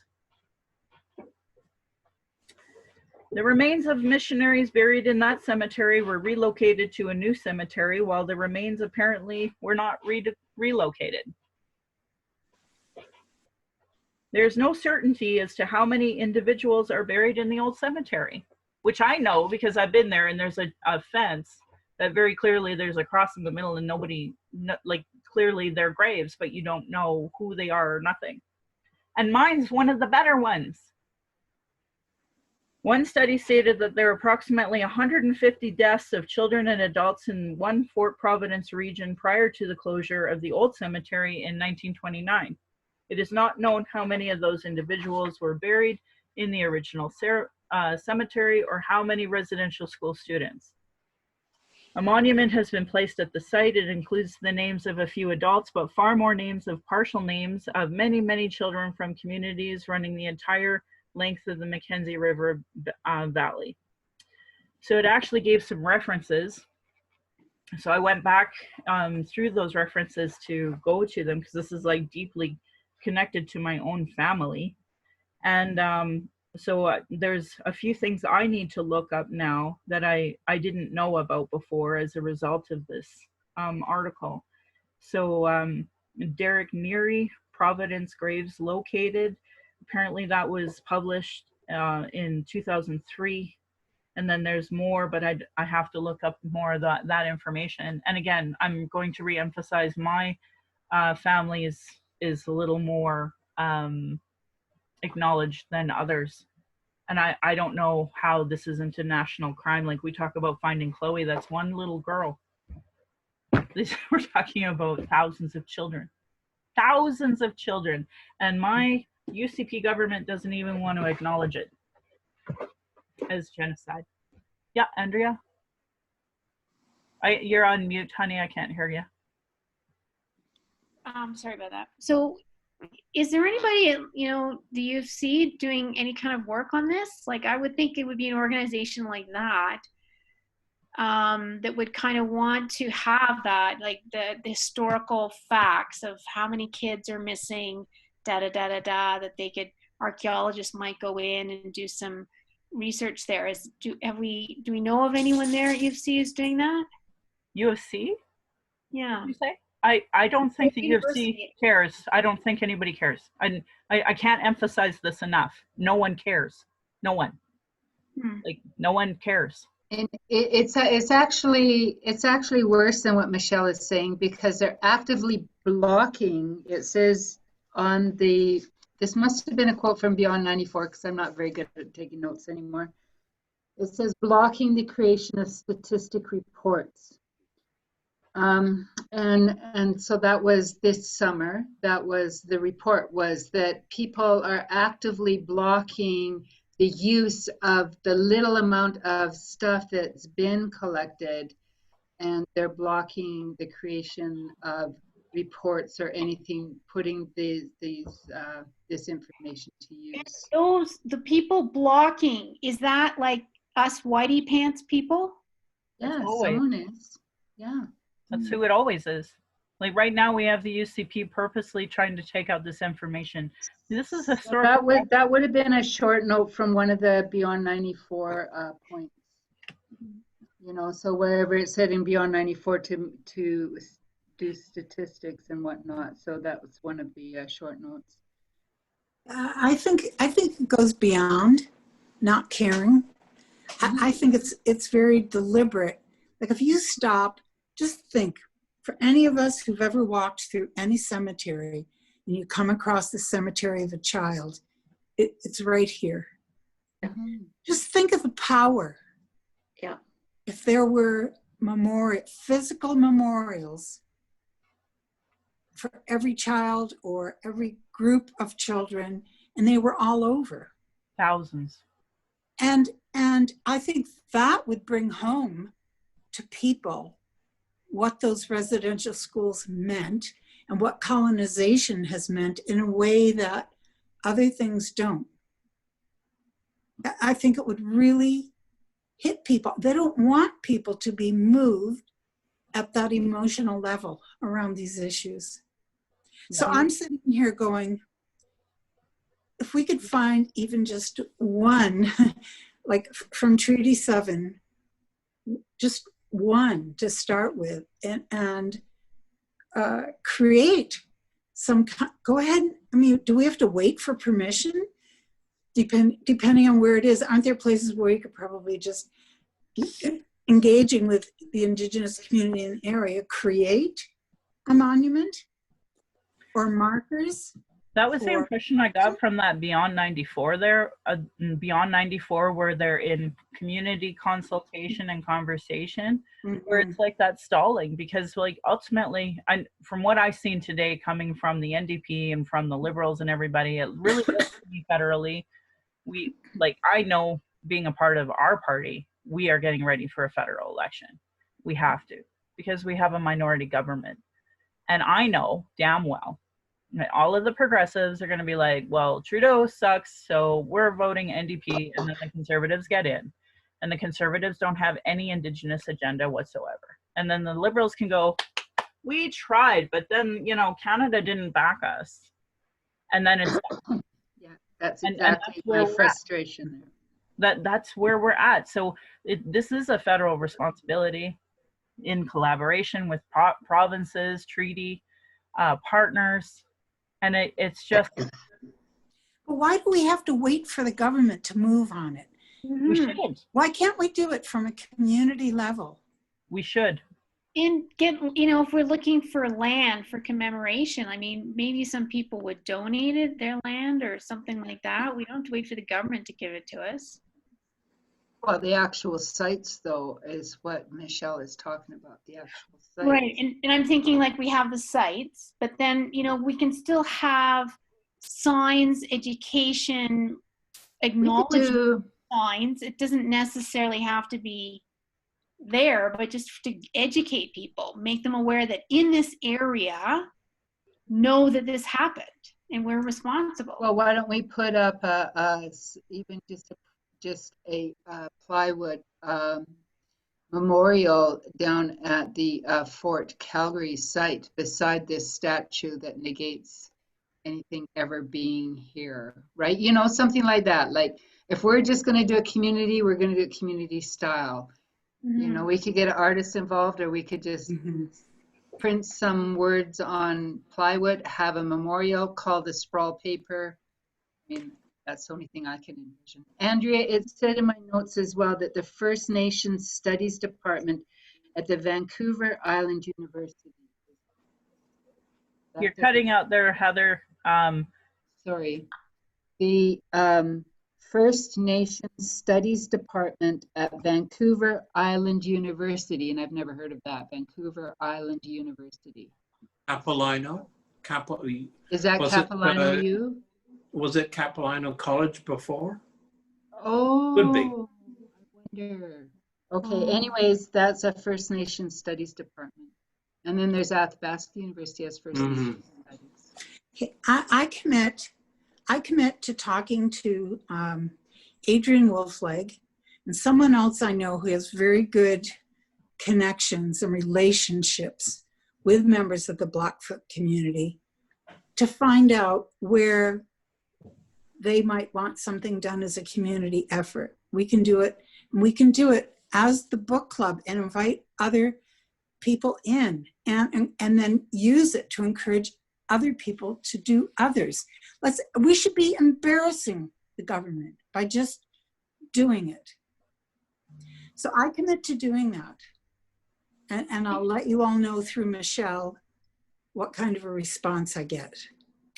Speaker 1: The remains of missionaries buried in that cemetery were relocated to a new cemetery, while the remains apparently were not relocated. There's no certainty as to how many individuals are buried in the old cemetery, which I know because I've been there, and there's a fence that very clearly there's a cross in the middle, and nobody, like, clearly they're graves, but you don't know who they are or nothing. And mine's one of the better ones. One study stated that there are approximately 150 deaths of children and adults in one Fort Providence region prior to the closure of the old cemetery in 1929. It is not known how many of those individuals were buried in the original cemetery or how many residential school students. A monument has been placed at the site. It includes the names of a few adults, but far more names of partial names of many, many children from communities running the entire length of the Mackenzie River Valley. So it actually gave some references. So I went back through those references to go to them, because this is like deeply connected to my own family. And so there's a few things I need to look up now that I didn't know about before as a result of this article. So Derek Neary, Providence Graves Located. Apparently that was published in 2003. And then there's more, but I have to look up more of that information. And again, I'm going to reemphasize my family is a little more acknowledged than others. And I don't know how this isn't a national crime. Like we talk about finding Chloe, that's one little girl. We're talking about thousands of children. Thousands of children. And my UCP government doesn't even want to acknowledge it as genocide. Yeah, Andrea? You're on mute, honey. I can't hear you.
Speaker 3: Sorry about that. So is there anybody at, the UFC doing any kind of work on this? Like, I would think it would be an organization like that that would kind of want to have that, like the historical facts of how many kids are missing, that they could, archaeologists might go in and do some research there. Do we know of anyone there at UFC who's doing that?
Speaker 1: UFC?
Speaker 3: Yeah.
Speaker 1: What did you say? I don't think the UFC cares. I don't think anybody cares. I can't emphasize this enough. No one cares. No one. Like, no one cares.
Speaker 10: And it's actually worse than what Michelle is saying, because they're actively blocking. It says on this must have been a quote from Beyond 94, because I'm not very good at taking notes anymore. It says blocking the creation of statistic reports. And so that was this summer. That was the report, was that people are actively blocking the use of the little amount of stuff that's been collected, and they're blocking the creation of reports or anything putting this information to use.
Speaker 3: The people blocking, is that like us whitey pants people?
Speaker 10: Yeah, someone is. Yeah.
Speaker 1: That's who it always is. Like right now we have the UCP purposely trying to take out this information. This is historical.
Speaker 10: That would have been a short note from one of the Beyond 94 points. So wherever it said in Beyond 94 to do statistics and whatnot. So that was one of the short notes.
Speaker 5: I think it goes beyond not caring. I think it's very deliberate. Like if you stop, just think, for any of us who've ever walked through any cemetery and you come across the cemetery of a child, it's right here. Just think of the power.
Speaker 7: Yeah.
Speaker 5: If there were physical memorials for every child or every group of children, and they were all over.
Speaker 1: Thousands.
Speaker 5: And I think that would bring home to people what those residential schools meant and what colonization has meant in a way that other things don't. I think it would really hit people. They don't want people to be moved at that emotional level around these issues. So I'm sitting here going, if we could find even just one, like from Treaty 7, just one to start with, and create some, go ahead. I mean, do we have to wait for permission? Depending on where it is, aren't there places where you could probably just engaging with the Indigenous community in the area, create a monument or markers?
Speaker 1: That was the impression I got from that Beyond 94 there. Beyond 94, where they're in community consultation and conversation, where it's like that stalling, because like ultimately, from what I've seen today coming from the NDP and from the Liberals and everybody, it really is to be federally. I know, being a part of our party, we are getting ready for a federal election. We have to, because we have a minority government. And I know damn well all of the progressives are going to be like, well, Trudeau sucks, so we're voting NDP, and then the Conservatives get in. And the Conservatives don't have any Indigenous agenda whatsoever. And then the Liberals can go, we tried, but then, Canada didn't back us. And then it's...
Speaker 10: Yeah, that's exactly my frustration
Speaker 1: there. That's where we're at. So this is a federal responsibility in collaboration with provinces, treaty partners. And it's just...
Speaker 5: But why do we have to wait for the government to move on it?
Speaker 1: We shouldn't.
Speaker 5: Why can't we do it from a community level?
Speaker 1: We should.
Speaker 3: And get, you know, if we're looking for land for commemoration, I mean, maybe some people would donate it, their land or something like that. We don't have to wait for the government to give it to us.
Speaker 10: Well, the actual sites, though, is what Michelle is talking about, the actual sites.
Speaker 3: Right, and I'm thinking like we have the sites, but then, you know, we can still have signs, education, acknowledgement signs. It doesn't necessarily have to be there, but just to educate people, make them aware that in this area, know that this happened and we're responsible.
Speaker 10: Well, why don't we put up even just a plywood memorial down at the Fort Calgary site beside this statue that negates anything ever being here, right? You know, something like that. Like if we're just going to do a community, we're going to do it community style. You know, we could get an artist involved, or we could just print some words on plywood, have a memorial, call the sprawl paper. I mean, that's the only thing I can envision. Andrea, it said in my notes as well that the First Nations Studies Department at the Vancouver Island University.
Speaker 1: You're cutting out there, Heather.
Speaker 10: Sorry. The First Nations Studies Department at Vancouver Island University, and I've never heard of that. Vancouver Island University.
Speaker 9: Capilano?
Speaker 10: Is that Capilano U?
Speaker 9: Was it Capilano College before?
Speaker 10: Oh,
Speaker 9: Could be.
Speaker 10: I wonder. Okay, anyways, that's a First Nations Studies Department. And then there's Athabasca University as First Nations Studies.
Speaker 5: Okay, I commit to talking to Adrian Wolfleg and someone else I know who has very good connections and relationships with members of the Blackfoot community to find out where they might want something done as a community effort. We can do it, and we can do it as the book club and invite other people in and then use it to encourage other people to do others. We should be embarrassing the government by just doing it. So I commit to doing that. And I'll let you all know through Michelle what kind of a response I get.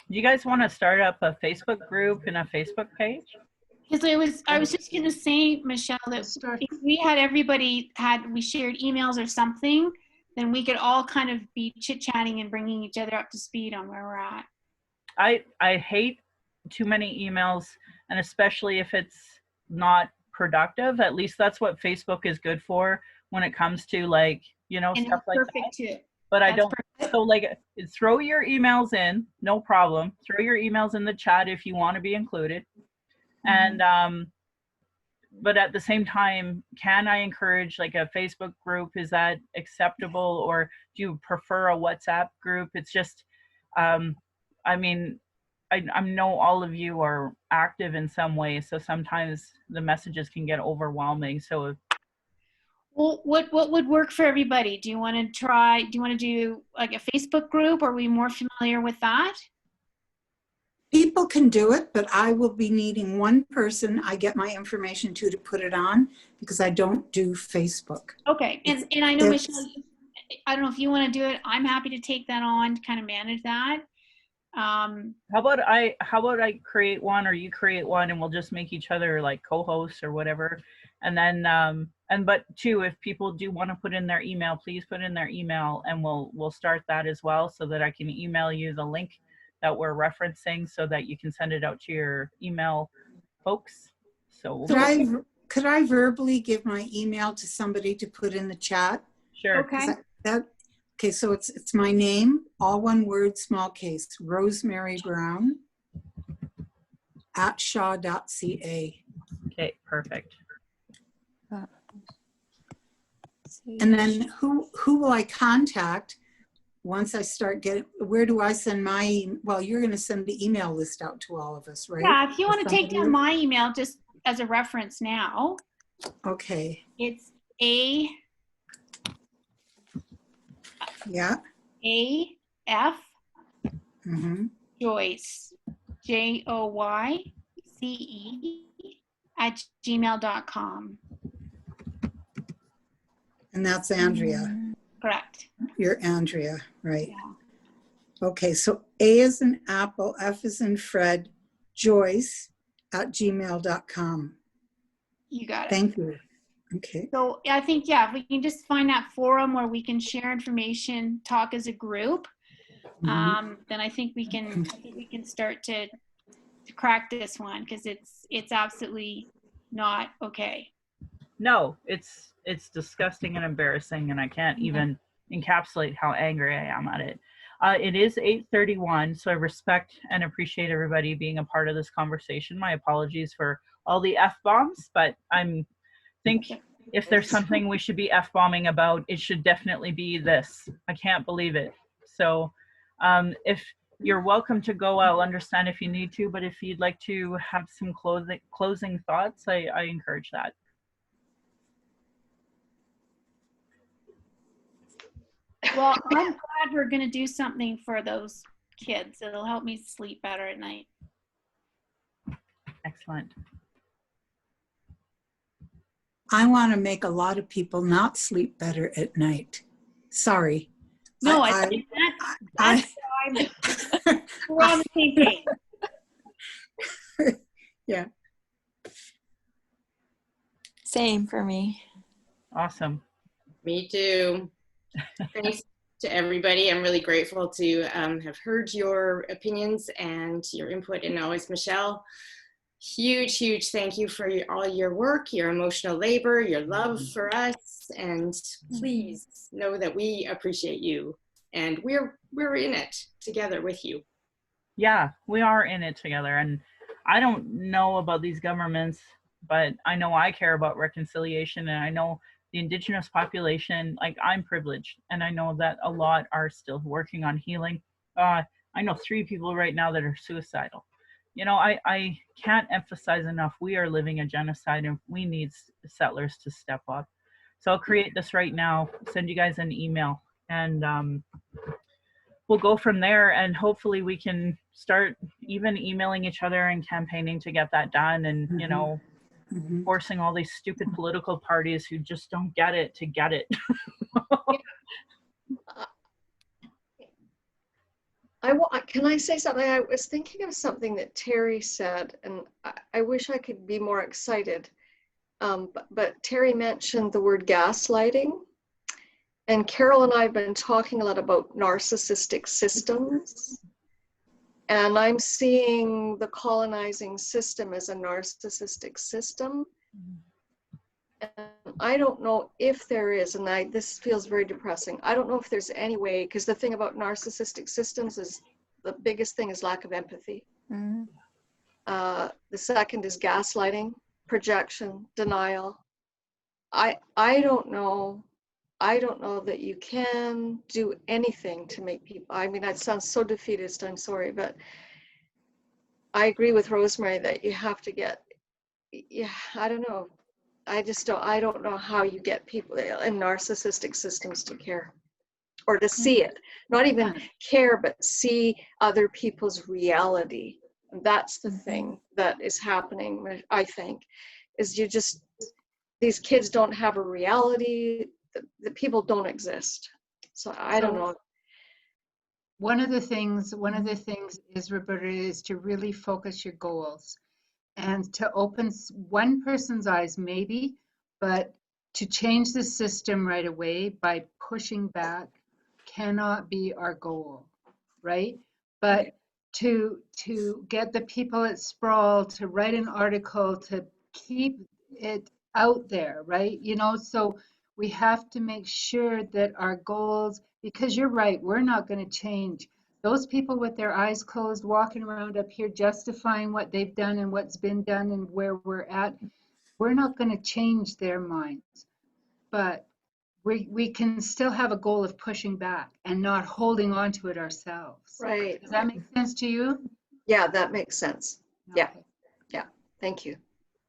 Speaker 1: Do you guys want to start up a Facebook group and a Facebook page?
Speaker 3: Because I was just gonna say, Michelle, that if we had we shared emails or something, then we could all kind of be chit-chatting and bringing each other up to speed on where we're at.
Speaker 1: I hate too many emails, and especially if it's not productive. At least that's what Facebook is good for when it comes to, like, you know,
Speaker 3: and
Speaker 1: stuff like
Speaker 3: perfect
Speaker 1: that.
Speaker 3: Too.
Speaker 1: But
Speaker 3: that's
Speaker 1: I don't,
Speaker 3: perfect.
Speaker 1: So like, throw your emails in, no problem. Throw your emails in the chat if you want to be included. And but at the same time, can I encourage like a Facebook group? Is that acceptable, or do you prefer a WhatsApp group? It's just, I mean, I know all of you are active in some way, so sometimes the messages can get overwhelming. So,
Speaker 3: well, what would work for everybody? Do you want to do like a Facebook group? Are we more familiar with that?
Speaker 5: People can do it, but I will be needing one person I get my information to put it on, because I don't do Facebook.
Speaker 3: Okay, and I know, Michelle, I don't know if you want to do it. I'm happy to take that on to kind of manage that.
Speaker 1: how about I create one, or you create one, and we'll just make each other like co-hosts or whatever. And then but too, if people do want to put in their email, please put in their email, and we'll start that as well, so that I can email you the link that we're referencing, so that you can send it out to your email folks. So
Speaker 5: could I verbally give my email to somebody to put in the chat?
Speaker 1: Sure.
Speaker 3: Okay.
Speaker 5: Okay, so it's my name, all one word, small case, Rosemary Brown @shaw.ca.
Speaker 1: Okay, perfect.
Speaker 5: And then who will I contact once I start getting, where do I send well, you're going to send the email list out to all of us, right?
Speaker 3: Yeah, if you want to take down my email just as a reference now.
Speaker 5: Okay.
Speaker 3: It's
Speaker 5: Yeah.
Speaker 3: AF
Speaker 5: Joyce,
Speaker 3: JOYCE @gmail.com.
Speaker 5: And that's Andrea.
Speaker 3: Correct.
Speaker 5: You're Andrea, right?
Speaker 3: Yeah.
Speaker 5: Okay, so A is in Apple, F is in Fred, Joyce at gmail.com.
Speaker 3: You got it.
Speaker 5: Thank you. Okay.
Speaker 3: So I think, yeah, if we can just find that forum where we can share information, talk as a group, then I think we can start to crack this one, because it's absolutely not okay.
Speaker 1: No, it's disgusting and embarrassing, and I can't even encapsulate how angry I am at it. It is 8:31, so I respect and appreciate everybody being a part of this conversation. My apologies for all the F-bombs, but I think if there's something we should be F-bombing about, it should definitely be this. I can't believe it. So if you're welcome to go, I'll understand if you need to, but if you'd like to have some closing thoughts, I encourage that.
Speaker 3: Well, I'm glad we're going to do something for those kids. It'll help me sleep better at night.
Speaker 1: Excellent.
Speaker 5: I want to make a lot of people not sleep better at night. Sorry.
Speaker 3: No, I think that's why we're on the same page.
Speaker 5: Yeah.
Speaker 2: Same for me.
Speaker 1: Awesome.
Speaker 8: Me too. Thanks to everybody. I'm really grateful to have heard your opinions and your input, and always Michelle. Huge thank you for all your work, your emotional labor, your love for us, and please know that we appreciate you, and we're in it together with you.
Speaker 1: Yeah, we are in it together, and I don't know about these governments, but I know I care about reconciliation, and I know the Indigenous population, like, I'm privileged, and I know that a lot are still working on healing. I know 3 people right now that are suicidal. You know, I can't emphasize enough, we are living a genocide, and we need settlers to step up. So I'll create this right now, send you guys an email, and we'll go from there, and hopefully we can start even emailing each other and campaigning to get that done, and you know, forcing all these stupid political parties who just don't get it to get it.
Speaker 7: Can I say something? I was thinking of something that Terry said, and I wish I could be more excited. But Terry mentioned the word gaslighting. And Carol and I have been talking a lot about narcissistic systems. And I'm seeing the colonizing system as a narcissistic system. And I don't know if there is, and this feels very depressing. I don't know if there's any way, because the thing about narcissistic systems is the biggest thing is lack of empathy. The second is gaslighting, projection, denial. I don't know that you can do anything to make people, I mean, that sounds so defeatist, I'm sorry, but I agree with Rosemary that you have to get, yeah, I don't know. I don't know how you get people in narcissistic systems to care or to see it, not even care, but see other people's reality. And that's the thing that is happening, I think, is these kids don't have a reality. The people don't exist. So I don't know.
Speaker 10: One of the things is, Roberta, is to really focus your goals and to open one person's eyes maybe, but to change the system right away by pushing back cannot be our goal, right? But to get the people at Sprawl to write an article, to keep it out there, right? You know, so we have to make sure that our goals, because you're right, we're not going to change. Those people with their eyes closed walking around up here justifying what they've done and what's been done and where we're at, we're not going to change their minds. But we can still have a goal of pushing back and not holding on to it ourselves.
Speaker 7: Right.
Speaker 10: Does that make sense to you?
Speaker 7: Yeah, that makes sense.
Speaker 10: Okay.
Speaker 7: Yeah. Yeah. Thank you.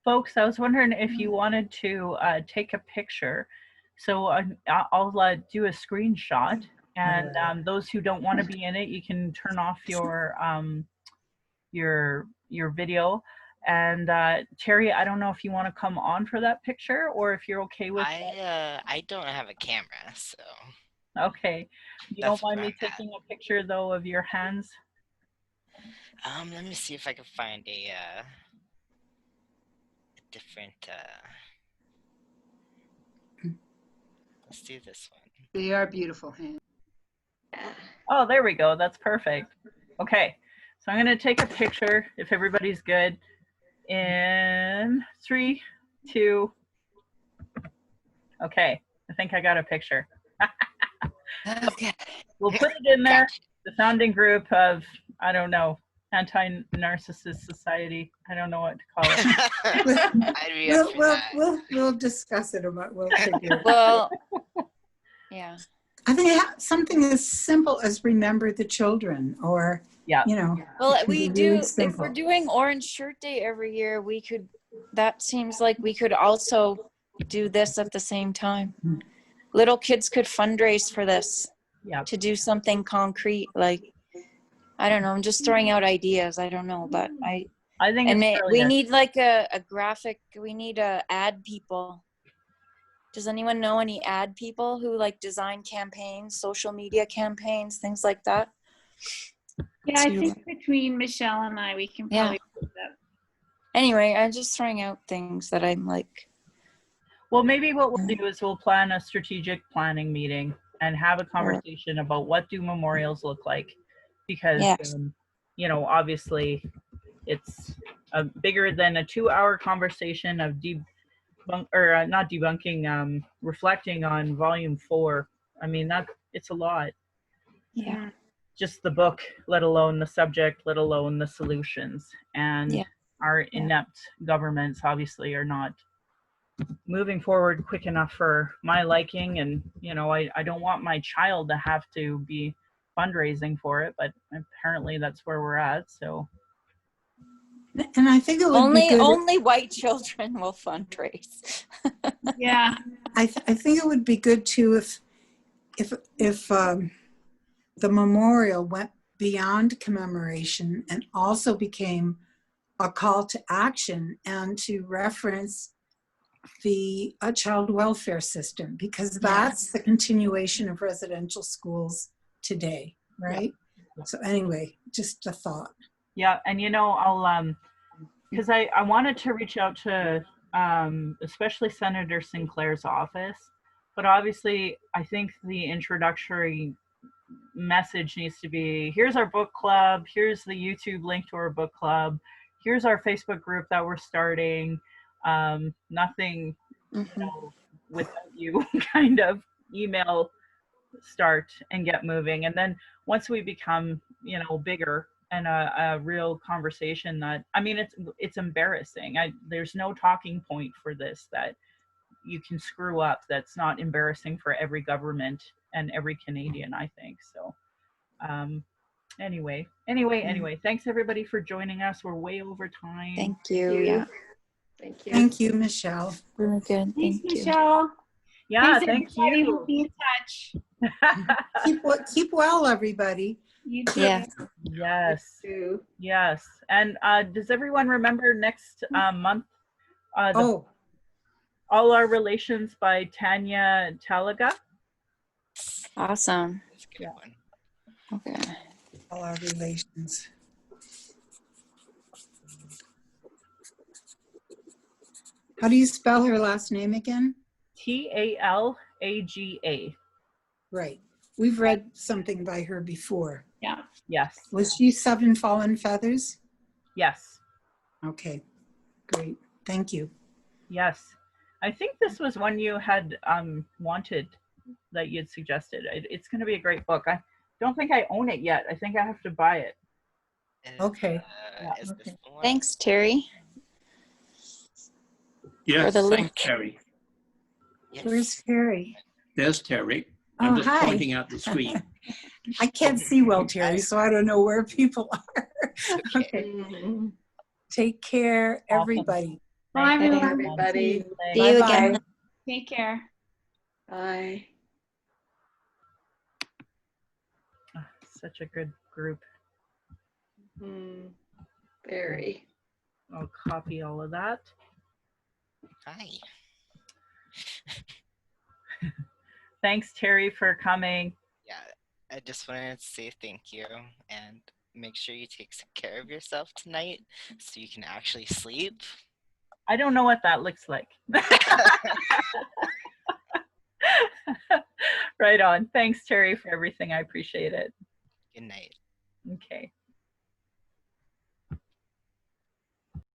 Speaker 1: Folks, I was wondering if you wanted to take a picture. So I'll do a screenshot, and those who don't want to be in it, you can turn off your video. And Terry, I don't know if you want to come on for that picture or if you're okay with.
Speaker 11: I don't have a camera, so.
Speaker 1: Okay. You
Speaker 11: That's
Speaker 1: don't mind
Speaker 11: where
Speaker 1: me
Speaker 11: I'm at.
Speaker 1: taking a picture though of your hands?
Speaker 11: Let me see if I can find a different. Let's do this one.
Speaker 10: They are beautiful hands.
Speaker 1: Oh, there we go. That's perfect. Okay. So I'm going to take a picture if everybody's good in 3, 2. Okay. I think I got a picture.
Speaker 10: Okay.
Speaker 1: We'll put it in there.
Speaker 11: Gotcha.
Speaker 1: The founding group of, I don't know, Anti-Narcissist Society. I don't know what to call it.
Speaker 11: I'd be up for that.
Speaker 5: We'll discuss it about, we'll figure it out.
Speaker 2: Well, yeah.
Speaker 5: I think something as simple as remember the children, or,
Speaker 1: Yeah.
Speaker 5: you know.
Speaker 2: Well,
Speaker 5: it can
Speaker 2: we
Speaker 5: be
Speaker 2: do,
Speaker 5: really
Speaker 2: if
Speaker 5: simple.
Speaker 2: we're doing Orange Shirt Day every year, we could, that seems like we could also do this at the same time. Little kids could fundraise for this,
Speaker 1: Yeah.
Speaker 2: to do something concrete, like, I don't know, I'm just throwing out ideas, I don't know, but
Speaker 1: I think
Speaker 2: and
Speaker 1: it's
Speaker 2: we
Speaker 1: brilliant.
Speaker 2: need like a graphic, we need ad people. Does anyone know any ad people who like design campaigns, social media campaigns, things like that?
Speaker 3: Yeah, I
Speaker 2: To-
Speaker 3: think between Michelle and I, we can
Speaker 2: Yeah.
Speaker 3: probably do that.
Speaker 2: Anyway, I'm just throwing out things that I'm like,
Speaker 1: Well, maybe what we'll do is we'll plan a strategic planning meeting and have a conversation about what do memorials look like, because
Speaker 2: Yes.
Speaker 1: you know, obviously it's bigger than a 2-hour conversation of not debunking, reflecting on volume 4. I mean, it's a lot.
Speaker 2: yeah,
Speaker 1: Just the book, let alone the subject, let alone the solutions. And
Speaker 2: Yeah.
Speaker 1: our inept governments obviously are not moving forward quick enough for my liking. And, you know, I don't want my child to have to be fundraising for it, but apparently that's where we're at. So
Speaker 5: And I think it would be good.
Speaker 2: only white children will fundraise.
Speaker 3: Yeah.
Speaker 5: I think it would be good too if the memorial went beyond commemoration and also became a call to action and to reference the child welfare system, because that's the continuation of residential schools today, right?
Speaker 1: Yeah.
Speaker 5: So anyway, just a thought.
Speaker 1: yeah, and you know, I'll because I wanted to reach out to especially Senator Sinclair's office, but obviously I think the introductory message needs to be, here's our book club, here's the YouTube link to our book club, here's our Facebook group that we're starting. Nothing, you know, without you kind of email start and get moving. And then once we become, you know, bigger and a real conversation that, I mean, it's embarrassing. There's no talking point for this that you can screw up that's not embarrassing for every government and every Canadian, I think. So anyway, thanks everybody for joining us. We're way over time.
Speaker 2: Thank you. Yeah.
Speaker 7: Thank you.
Speaker 5: Thank you, Michelle.
Speaker 2: Really good.
Speaker 3: Thanks,
Speaker 2: Thank you.
Speaker 3: Michelle.
Speaker 1: Yeah,
Speaker 3: Thanks,
Speaker 1: thank
Speaker 3: everybody. We'll
Speaker 1: you.
Speaker 3: be in touch.
Speaker 5: Keep well, everybody.
Speaker 3: You too.
Speaker 2: Yeah.
Speaker 1: Yes.
Speaker 7: Too.
Speaker 1: Yes. And does everyone remember next month,
Speaker 5: Oh,
Speaker 1: All Our Relations by Tanya Talaga?
Speaker 2: Awesome.
Speaker 11: That's a good one.
Speaker 2: Okay.
Speaker 5: all our relations. How do you spell her last name again?
Speaker 1: Talaga.
Speaker 5: Right. We've read something by her before.
Speaker 3: Yeah.
Speaker 1: Yes.
Speaker 5: Was she Seven Fallen Feathers?
Speaker 1: Yes.
Speaker 5: Okay, great. Thank you.
Speaker 1: Yes. I think this was one you had wanted, that you'd suggested. It's going to be a great book. I don't think I own it yet. I think I have to buy it.
Speaker 5: Okay.
Speaker 11: Is
Speaker 5: Okay.
Speaker 11: this the one?
Speaker 2: Thanks, Terry.
Speaker 9: Yes,
Speaker 2: the link.
Speaker 9: thanks, Terry.
Speaker 11: Yes.
Speaker 5: Where's Terry?
Speaker 9: There's Terry. I'm
Speaker 5: Oh,
Speaker 9: just
Speaker 5: hi.
Speaker 9: pointing at the screen.
Speaker 5: I can't see well, Terry, so I don't know where people are. Okay.
Speaker 7: Mhm.
Speaker 5: Take care,
Speaker 1: Awesome.
Speaker 5: everybody.
Speaker 3: Bye,
Speaker 1: Thanks,
Speaker 3: everyone.
Speaker 7: Everybody.
Speaker 2: See you
Speaker 5: Bye-bye.
Speaker 2: again.
Speaker 3: Take care.
Speaker 7: Bye.
Speaker 1: Such a good group.
Speaker 7: Very.
Speaker 1: I'll copy all of that.
Speaker 11: Hi.
Speaker 1: Thanks, Terry, for coming.
Speaker 11: Yeah, I just wanted to say thank you and make sure you take care of yourself tonight so you can actually sleep.
Speaker 1: I don't know what that looks like. Right on. Thanks, Terry, for everything. I appreciate it.
Speaker 11: Good night.
Speaker 1: Okay.